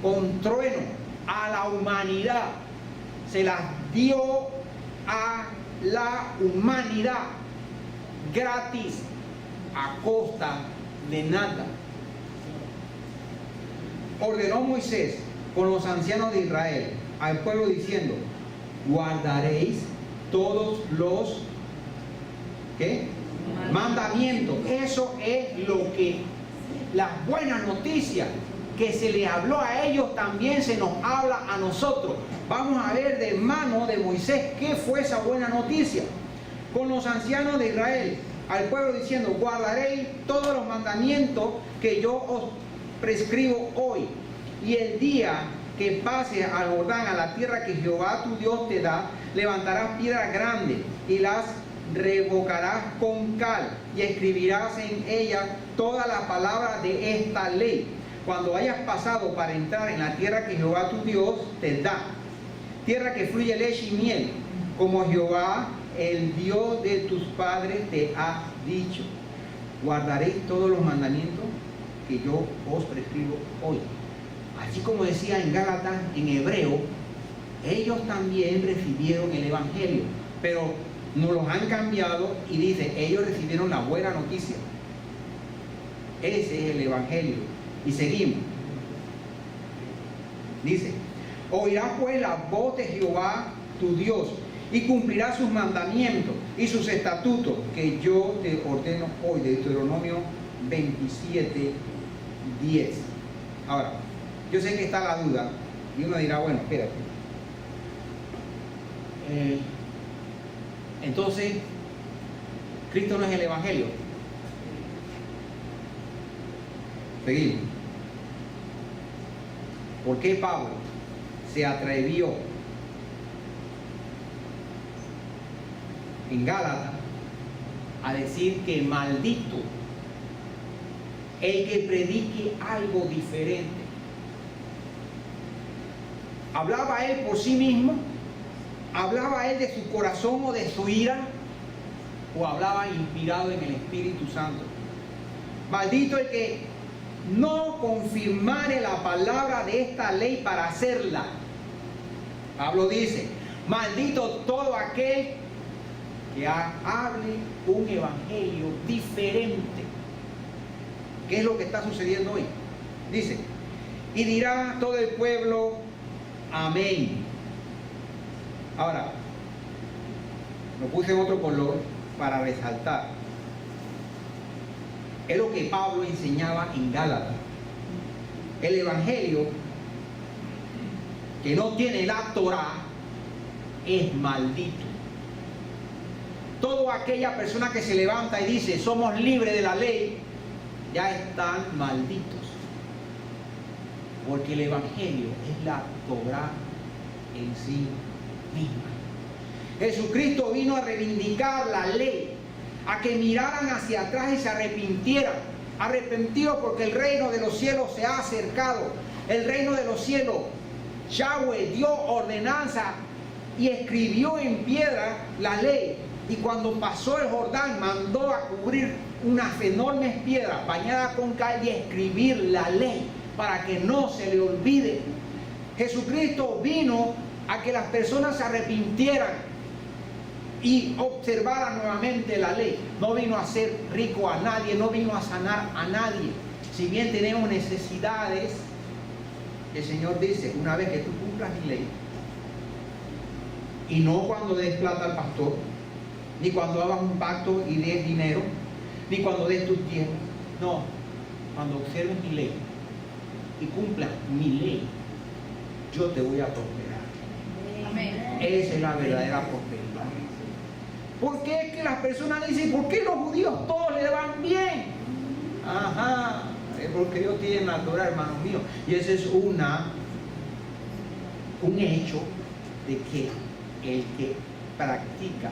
con trueno. a la humanidad. Se las dio a la humanidad gratis, a costa de nada. Ordenó Moisés con los ancianos de Israel al pueblo diciendo: guardaréis todos los mandamientos. Eso es lo que las buenas noticias que se les habló a ellos, también se nos habla a nosotros. Vamos a ver de mano de Moisés qué fue esa buena noticia. Con los ancianos de Israel al pueblo diciendo: guardaréis todos los mandamientos que yo os prescribo hoy, y el día que pases al Jordán, a la tierra que Jehová tu Dios te da, levantarás piedras grandes y las revocarás con cal, y escribirás en ellas toda la palabra de esta ley, cuando hayas pasado para entrar en la tierra que Jehová tu Dios te da, tierra que fluye leche y miel, como Jehová el Dios de tus padres te ha dicho. Guardaréis todos los mandamientos que yo os prescribo hoy. Así como decía en Gálatas, en hebreo, ellos también recibieron el Evangelio, pero nos los han cambiado y dice: ellos recibieron la buena noticia. Ese es el Evangelio. Y seguimos. Dice: oirás pues la voz de Jehová tu Dios, y cumplirás sus mandamientos y sus estatutos que yo te ordeno hoy. Deuteronomio 27:10. Ahora, yo sé que está la duda y uno dirá: bueno, espérate, entonces Cristo no es el Evangelio. Seguimos. ¿Por qué Pablo se atrevió en Gálatas a decir que maldito el que predique algo diferente? ¿Hablaba él por sí mismo? ¿Hablaba él de su corazón o de su ira? ¿O hablaba inspirado en el Espíritu Santo? Maldito el que no confirmare la palabra de esta ley para hacerla. Pablo dice: maldito todo aquel que hable un evangelio diferente. ¿Qué es lo que está sucediendo hoy? Dice: y dirá todo el pueblo: amén. Ahora, lo puse en otro color para resaltar. Es lo que Pablo enseñaba en Gálatas. El evangelio que no tiene la Torá es maldito. Toda aquella persona que se levanta y dice: somos libres de la ley, ya están malditos. Porque el evangelio es la Torá en sí misma. Jesucristo vino a reivindicar la ley, a que miraran hacia atrás y se arrepintieran. Arrepentidos porque el reino de los cielos se ha acercado. El reino de los cielos, Yahweh dio ordenanza y escribió en piedra la ley. Y cuando pasó el Jordán, mandó a cubrir unas enormes piedras bañadas con cal y escribir la ley para que no se le olvide. Jesucristo vino a que las personas se arrepintieran y observara nuevamente la ley. No vino a hacer rico a nadie, no vino a sanar a nadie. Si bien tenemos necesidades, el Señor dice: una vez que tú cumplas mi ley, y no cuando des plata al pastor, ni cuando hagas un pacto y des dinero, ni cuando des tus diezmos, no, cuando observes mi ley y cumplas mi ley, yo te voy a prosperar. Amén. Esa es la verdadera prosperidad. ¿Por qué es que las personas dicen: ¿por qué los judíos todos le van bien? Ajá, es porque ellos tienen la Torá, hermanos míos. Y ese es un hecho de que el que practica,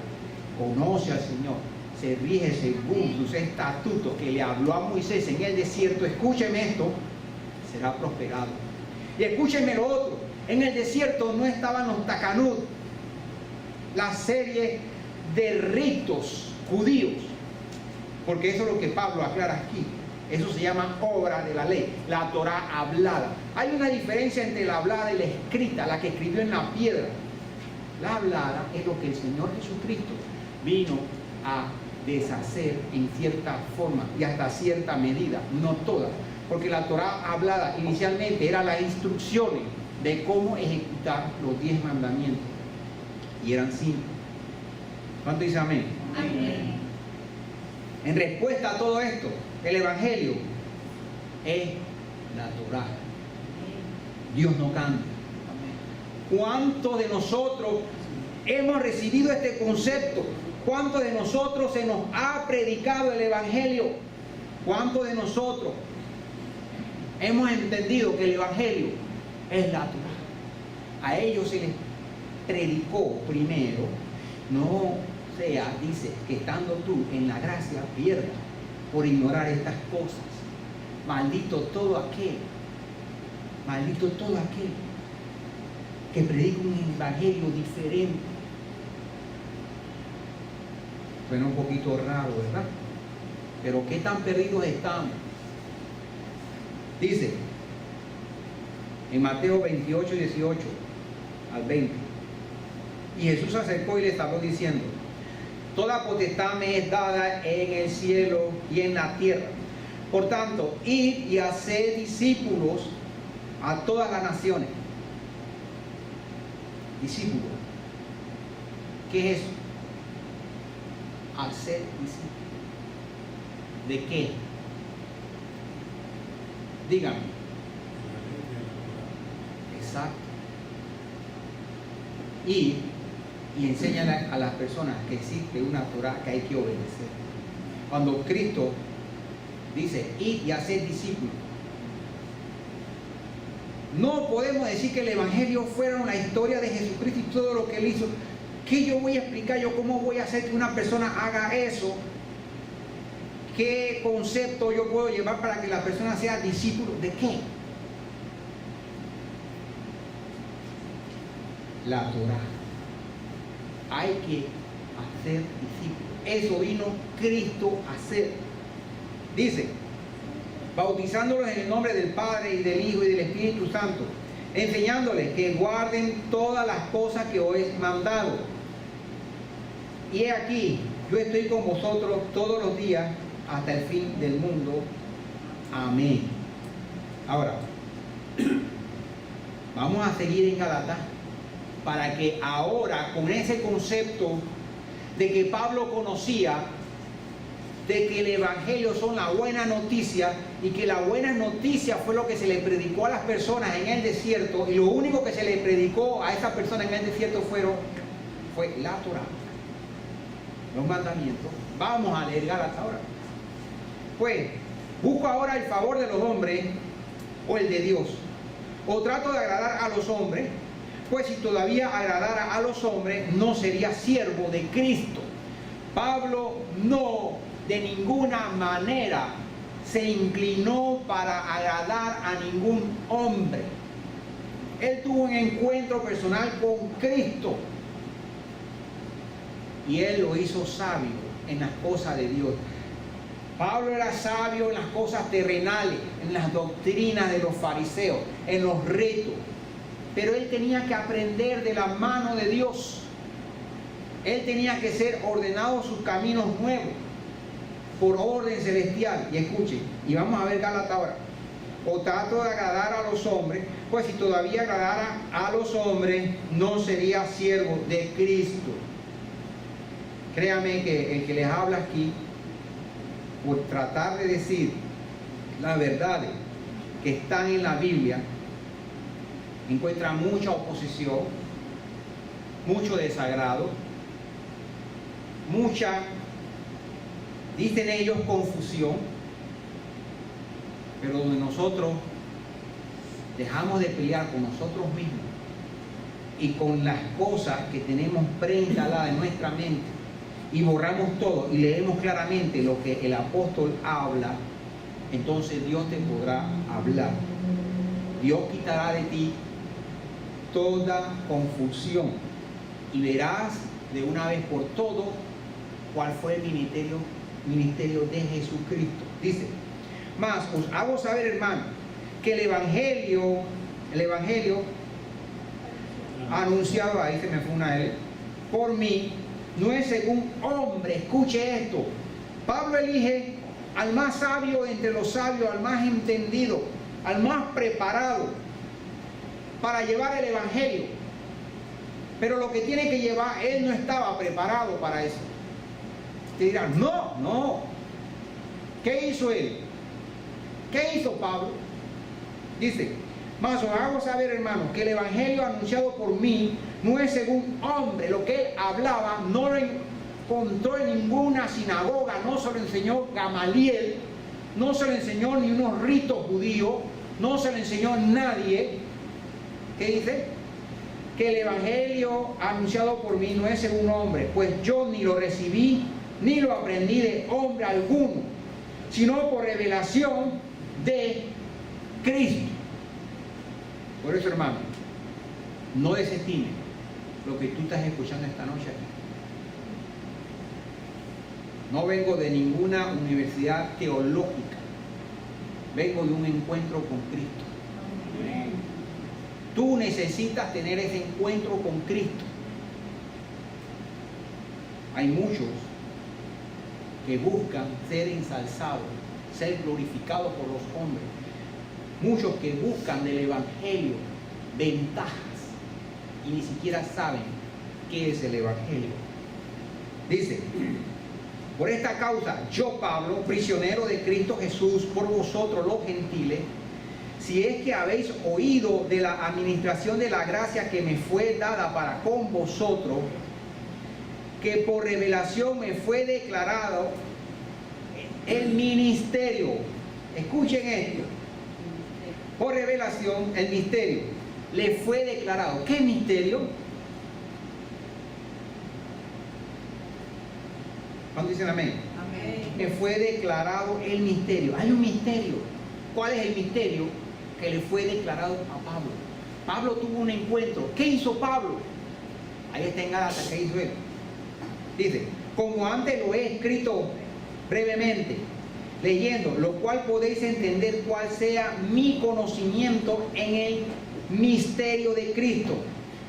conoce al Señor, se rige según sus estatutos que le habló a Moisés en el desierto, escúcheme esto, será prosperado. Y escúcheme lo otro: en el desierto no estaban los takanut, la serie de ritos judíos, porque eso es lo que Pablo aclara aquí. Eso se llama obra de la ley, la Torá hablada. Hay una diferencia entre la hablada y la escrita, la que escribió en la piedra. La hablada es lo que el Señor Jesucristo vino a deshacer en cierta forma y hasta cierta medida, no toda, porque la Torá hablada inicialmente era las instrucciones de cómo ejecutar los 10 mandamientos, y eran 5. ¿Cuánto dice amén? Amén. En respuesta a todo esto, el Evangelio es la Torá. Dios no cambia. ¿Cuántos de nosotros hemos recibido este concepto? ¿Cuántos de nosotros se nos ha predicado el Evangelio? ¿Cuántos de nosotros hemos entendido que el Evangelio es la Torá? A ellos se les predicó primero, no sea, dice, que estando tú en la gracia pierdas por ignorar estas cosas. Maldito todo aquel que predica un evangelio diferente. Suena un poquito raro, ¿verdad? Pero qué tan perdidos estamos. Dice en Mateo 28, 18 al 20: y Jesús se acercó y les habló diciendo: toda potestad me es dada en el cielo y en la tierra. Por tanto, id y haced discípulos a todas las naciones. Discípulos. ¿Qué es eso? Hacer discípulos. ¿De qué? Dígame. Exacto. Y enséñale a las personas que existe una Torá que hay que obedecer. Cuando Cristo dice, id y haced discípulos, no podemos decir que el Evangelio fuera la historia de Jesucristo y todo lo que Él hizo. ¿Qué yo voy a explicar? ¿Yo cómo voy a hacer que una persona haga eso? ¿Qué concepto yo puedo llevar para que la persona sea discípulo? ¿De qué? La Torá. Hay que hacer discípulos. Eso vino Cristo a hacer. Dice, bautizándolos en el nombre del Padre y del Hijo y del Espíritu Santo, enseñándoles que guarden todas las cosas que os he mandado. Y he aquí, yo estoy con vosotros todos los días hasta el fin del mundo. Amén. Ahora, vamos a seguir en Gálatas para que ahora, con ese concepto de que Pablo conocía, de que el Evangelio son la buena noticia, y que la buena noticia fue lo que se le predicó a las personas en el desierto, y lo único que se le predicó a esas personas en el desierto fue la Torá, los mandamientos. Vamos a leer Gálatas ahora. Pues, ¿busco ahora el favor de los hombres o el de Dios? ¿O trato de agradar a los hombres? Pues si todavía agradara a los hombres, no sería siervo de Cristo. Pablo no de ninguna manera se inclinó para agradar a ningún hombre. Él tuvo un encuentro personal con Cristo y él lo hizo sabio en las cosas de Dios. Pablo era sabio en las cosas terrenales, en las doctrinas de los fariseos, en los ritos, pero él tenía que aprender de la mano de Dios. Él tenía que ser ordenado sus caminos nuevos por orden celestial. Y escuchen, y vamos a ver Gálatas ahora. O trato de agradar a los hombres, pues si todavía agradara a los hombres, no sería siervo de Cristo. Créame que el que les habla aquí, por tratar de decir las verdades que están en la Biblia, encuentra mucha oposición, mucho desagrado, mucha, dicen ellos, confusión, pero donde nosotros dejamos de pelear con nosotros mismos y con las cosas que tenemos preinstaladas en nuestra mente y borramos todo y leemos claramente lo que el apóstol habla, entonces Dios te podrá hablar. Dios quitará de ti toda confusión y verás de una vez por todo cuál fue el ministerio de Jesucristo. Dice, Mas os hago saber, hermano, que el evangelio anunciado, ahí se me fue una L, por mí, no es según hombre. Escuche esto. Pablo elige al más sabio entre los sabios, al más entendido, al más preparado para llevar el evangelio. Pero lo que tiene que llevar, él no estaba preparado para eso. Te dirán, no. ¿Qué hizo él? ¿Qué hizo Pablo? Dice, mas os hago saber, hermanos, que el evangelio anunciado por mí no es según hombre. Lo que él hablaba no lo encontró en ninguna sinagoga, no se lo enseñó Gamaliel, no se lo enseñó ni unos ritos judíos, no se lo enseñó nadie. ¿Qué dice? Que el evangelio anunciado por mí no es según hombre, pues yo ni lo recibí ni lo aprendí de hombre alguno, sino por revelación de Cristo. Por eso, hermano, no desestime lo que tú estás escuchando esta noche aquí. No vengo de ninguna universidad teológica, vengo de un encuentro con Cristo. Tú necesitas tener ese encuentro con Cristo. Hay muchos que buscan ser ensalzados, ser glorificados por los hombres. Muchos que buscan del evangelio ventajas y ni siquiera saben qué es el evangelio. Dice, por esta causa, yo Pablo, prisionero de Cristo Jesús, por vosotros los gentiles, si es que habéis oído de la administración de la gracia que me fue dada para con vosotros, que por revelación me fue declarado el ministerio. Escuchen esto. Por revelación, el misterio le fue declarado. ¿Qué misterio? ¿Cuándo dicen amén? Amén. Me fue declarado el misterio. Hay un misterio. ¿Cuál es el misterio que le fue declarado a Pablo? Pablo tuvo un encuentro. ¿Qué hizo Pablo? Ahí está en Gálatas. ¿Qué hizo él? Dice, como antes lo he escrito brevemente, leyendo, lo cual podéis entender cuál sea mi conocimiento en el misterio de Cristo.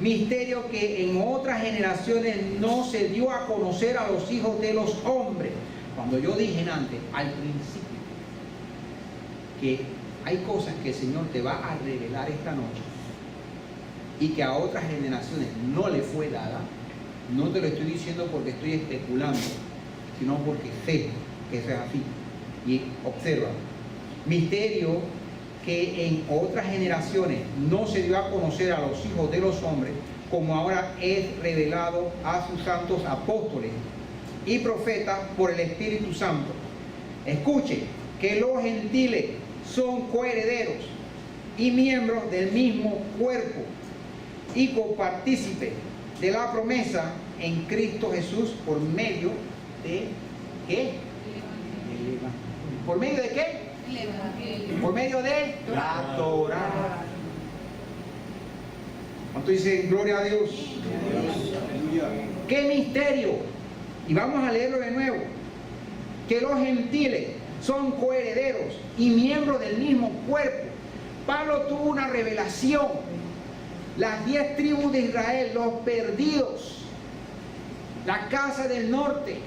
Misterio que en otras generaciones no se dio a conocer a los hijos de los hombres. Cuando yo dije antes, al principio, que hay cosas que el Señor te va a revelar esta noche y que a otras generaciones no le fue dada, no te lo estoy diciendo porque estoy especulando, sino porque sé que eso es así. Y observa, misterio que en otras generaciones no se dio a conocer a los hijos de los hombres, como ahora es revelado a sus santos apóstoles y profetas por el Espíritu Santo. Escuche, que los gentiles son coherederos y miembros del mismo cuerpo y copartícipes de la promesa en Cristo Jesús por medio de ¿qué? ¿Por medio de qué? El evangelio. Por medio de la Torá. ¿Cuánto dicen gloria a Dios? ¿Qué misterio? Y vamos a leerlo de nuevo. Que los gentiles son coherederos y miembros del mismo cuerpo. Pablo tuvo una revelación. Las 10 tribus de Israel, los perdidos, la casa del norte,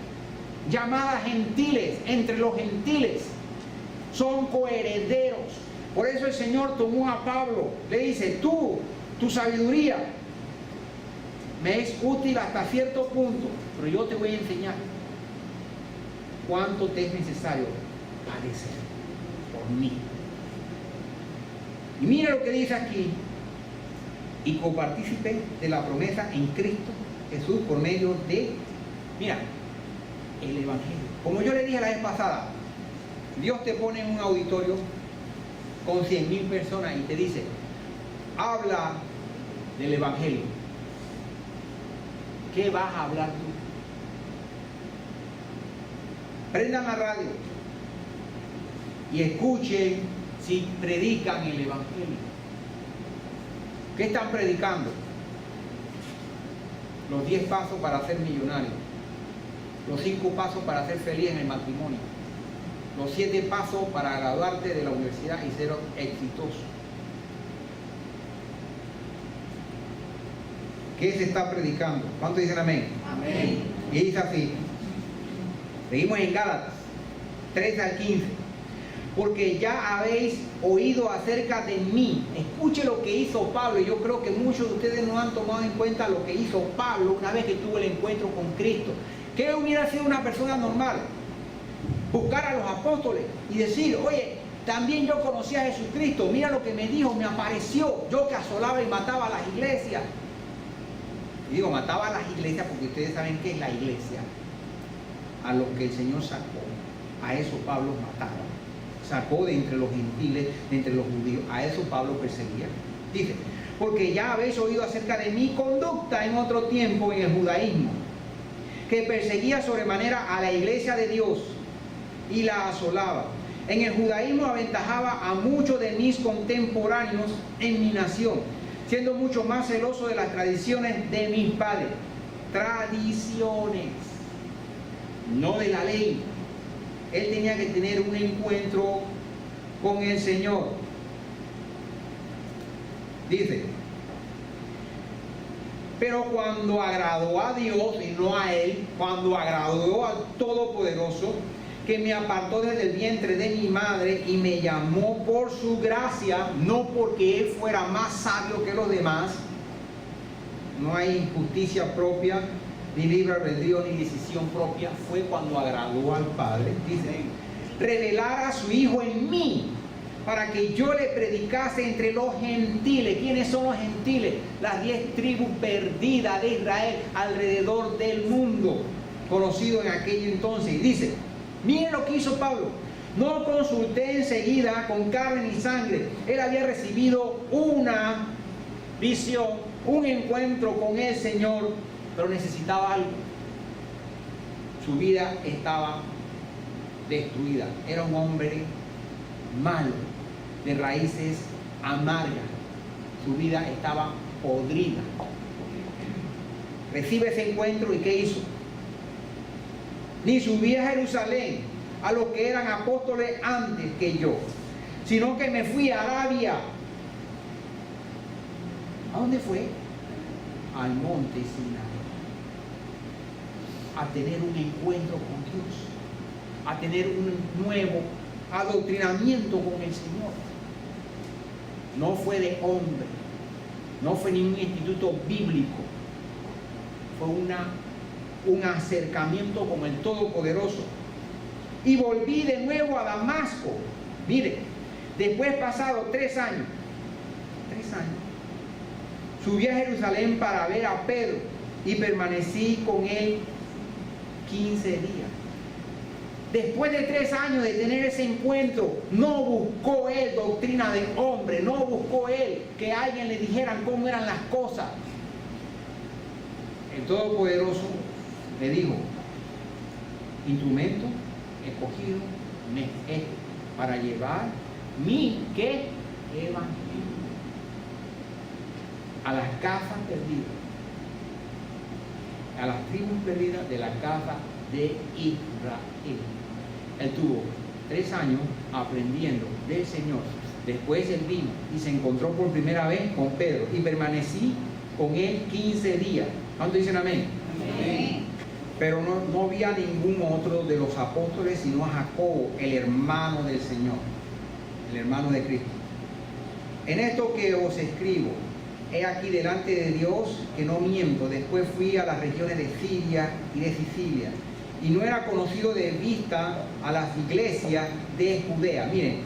llamadas gentiles, entre los gentiles, son coherederos. Por eso el Señor tomó a Pablo, le dice, tu sabiduría me es útil hasta cierto punto, pero yo te voy a enseñar cuánto te es necesario padecer por mí. Y mira lo que dice aquí, y copartícipe de la promesa en Cristo Jesús por medio de, mira, el evangelio. Como yo le dije la vez pasada, Dios te pone en un auditorio con 100,000 personas y te dice, habla del evangelio. ¿Qué vas a hablar tú? Prendan la radio y escuchen si predican el evangelio. ¿Qué están predicando? Los 10 pasos para ser millonario, los 5 pasos para ser feliz en el matrimonio, los 7 pasos para graduarte de la universidad y ser exitoso. ¿Qué se está predicando? ¿Cuántos dicen amén? Amén. Y dice así. Seguimos en Gálatas 13 al 15. Porque ya habéis oído acerca de mí. Escuche lo que hizo Pablo. Yo creo que muchos de ustedes no han tomado en cuenta lo que hizo Pablo una vez que tuvo el encuentro con Cristo. ¿Qué hubiera sido una persona normal? Buscar a los apóstoles y decir, oye, también yo conocí a Jesucristo. Mira lo que me dijo, me apareció. Yo que asolaba y mataba a las iglesias. Y digo, mataba a las iglesias porque ustedes saben qué es la iglesia. A los que el Señor sacó. A eso Pablo mataba. Sacó de entre los gentiles, de entre los judíos. A eso Pablo perseguía. Dice, porque ya habéis oído acerca de mi conducta en otro tiempo en el judaísmo, que perseguía sobremanera a la iglesia de Dios y la asolaba. En el judaísmo aventajaba a muchos de mis contemporáneos en mi nación, siendo mucho más celoso de las tradiciones de mis padres. Tradiciones, no de la ley. Él tenía que tener un encuentro con el Señor. Dice, pero cuando agradó a Dios y no a él, cuando agradó al Todopoderoso, que me apartó desde el vientre de mi madre y me llamó por su gracia, no porque él fuera más sabio que los demás. No hay justicia propia, ni libre albedrío, ni decisión propia. Fue cuando agradó al Padre. Dice, revelar a su Hijo en mí, para que yo le predicase entre los gentiles. ¿Quiénes son los gentiles? Las 10 tribus perdidas de Israel alrededor del mundo, conocido en aquello entonces. Y dice, miren lo que hizo Pablo. No consulté enseguida con carne ni sangre. Él había recibido una visión, un encuentro con el Señor, pero necesitaba algo. Su vida estaba destruida. Era un hombre malo, de raíces amargas. Su vida estaba podrida. Recibe ese encuentro y ¿qué hizo? Ni subí a Jerusalén a los que eran apóstoles antes que yo, sino que me fui a Arabia. ¿A dónde fue? Al monte Sinaí, a tener un encuentro con Dios, a tener un nuevo adoctrinamiento con el Señor. No fue de hombre, no fue ningún instituto bíblico, fue un acercamiento con el Todopoderoso. Y volví de nuevo a Damasco. Mire, después pasado 3 años, subí a Jerusalén para ver a Pedro y permanecí con él 15 días. Después de 3 años de tener ese encuentro, no buscó él doctrina de hombre, no buscó él que alguien le dijera cómo eran las cosas. El Todopoderoso le dijo, instrumento escogido es este, para llevar mi ¿qué? Evangelio a las casas perdidas, a las tribus perdidas de la casa de Israel. Él tuvo 3 años aprendiendo del Señor. Después él vino y se encontró por primera vez con Pedro y permanecí con él 15 días. ¿Cuántos dicen amén? Amén. Pero no vi a ningún otro de los apóstoles, sino a Jacobo, el hermano del Señor, el hermano de Cristo. En esto que os escribo, he aquí delante de Dios que no miento. Después fui a las regiones de Siria y de Sicilia, y no era conocido de vista a las iglesias de Judea. Miren,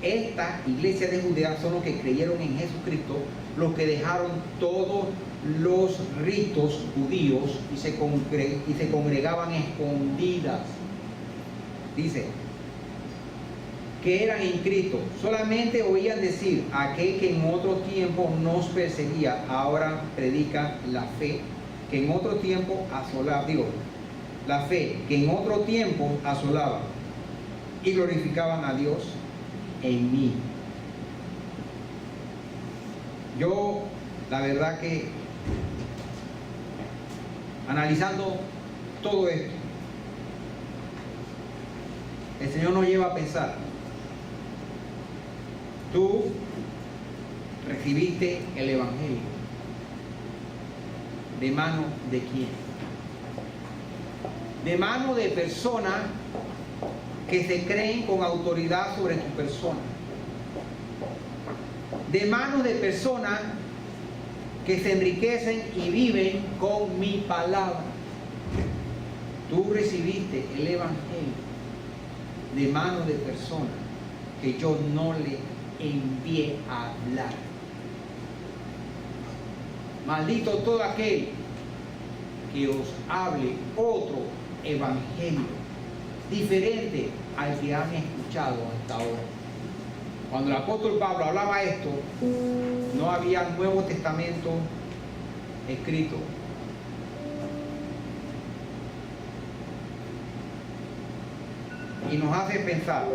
estas iglesias de Judea son los que creyeron en Jesucristo, los que dejaron todos los ritos judíos y se congregaban escondidas. Dice que eran en Cristo. Solamente oían decir, aquel que en otro tiempo nos perseguía, ahora predica la fe que en otro tiempo asolaba. La fe que en otro tiempo asolaba, y glorificaban a Dios en mí. Yo, la verdad que, analizando todo esto, El Señor nos lleva a pensar. Tú recibiste el Evangelio. ¿De mano de quién? De mano de personas que se creen con autoridad sobre tu persona. De manos de personas que se enriquecen y viven con mi palabra. Tú recibiste el Evangelio de manos de personas que yo no le envié a hablar. Maldito todo aquel que os hable otro evangelio diferente al que han escuchado hasta ahora. Cuando el apóstol Pablo hablaba esto, no había Nuevo Testamento escrito. Y nos hace pensar.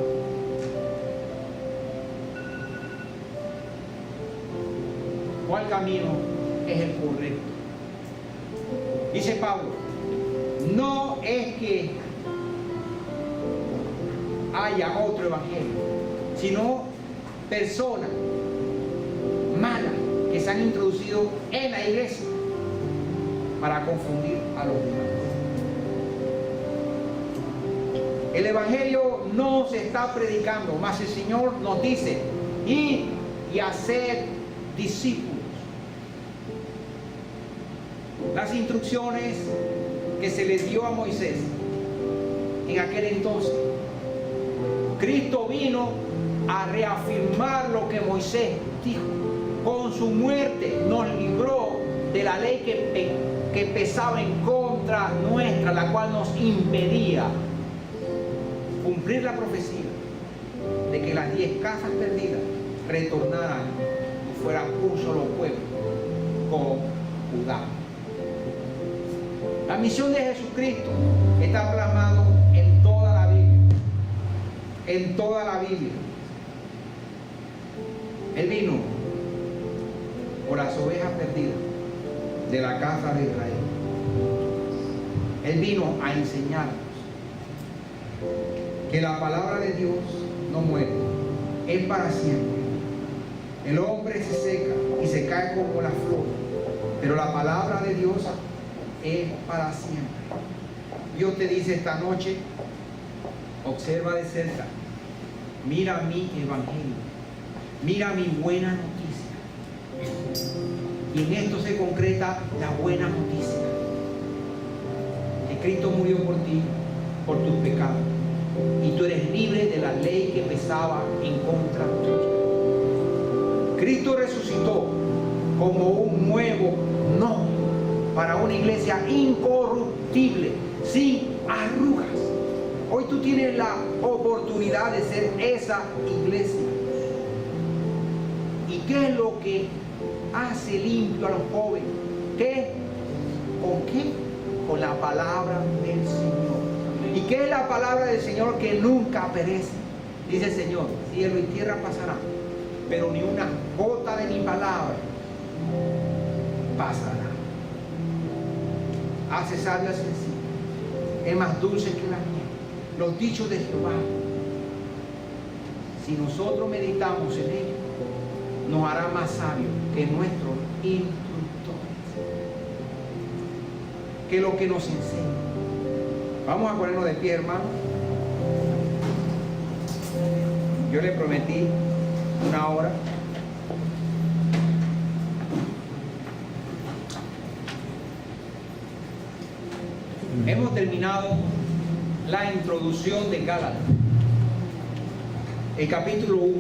¿Cuál camino es el correcto? Dice Pablo, no es que haya otro evangelio, sino personas malas que se han introducido en la iglesia para confundir a los demás. El evangelio no se está predicando, mas el Señor nos dice, id y hacer discípulos. Las instrucciones que se les dio a Moisés en aquel entonces, Cristo vino a reafirmar lo que Moisés dijo. Con su muerte nos libró de la ley que pesaba en contra nuestra, la cual nos impedía cumplir la profecía de que las 10 casas perdidas retornaran y fueran un solo pueblo con Judá. La misión de Jesucristo está plasmado en toda la Biblia. En toda la Biblia. Él vino por las ovejas perdidas de la casa de Israel. Él vino a enseñarnos que la palabra de Dios no muere, es para siempre. El hombre se seca y se cae como la flor, pero la palabra de Dios es para siempre. Dios te dice esta noche, observa de cerca, mira mi evangelio, mira mi buena noticia. Y en esto se concreta la buena noticia, que Cristo murió por ti, por tus pecados, y tú eres libre de la ley que pesaba en contra tuya. Cristo resucitó como un nuevo nombre para una iglesia incorruptible, sin arrugas. Hoy tú tienes la oportunidad de ser esa iglesia. ¿Y qué es lo que hace limpio a los jóvenes? ¿Qué? ¿Con qué? Con la palabra del Señor. ¿Y qué es la palabra del Señor que nunca perece? Dice el Señor, cielo y tierra pasarán, pero ni una gota de mi palabra pasará. Hace sabio al sencillo, es más dulce que la miel. Los dichos de Jehová, si nosotros meditamos en ellos, nos hará más sabios que nuestros instructores, que lo que nos enseña. Vamos a ponernos de pie, hermano. Yo le prometí una hora. Hemos terminado la introducción de Gálatas, el capítulo 1.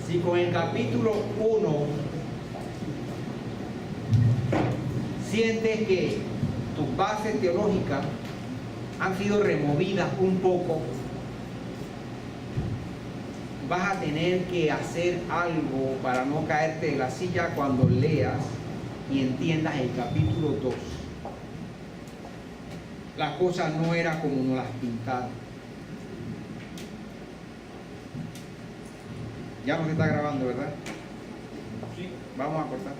Si con el capítulo 1 sientes que tus bases teológicas han sido removidas un poco, vas a tener que hacer algo para no caerte de la silla cuando leas y entiendas el capítulo 2. Las cosas no eran como nos las pintaron. Ya nos está grabando, ¿verdad? Sí. Vamos a cortar.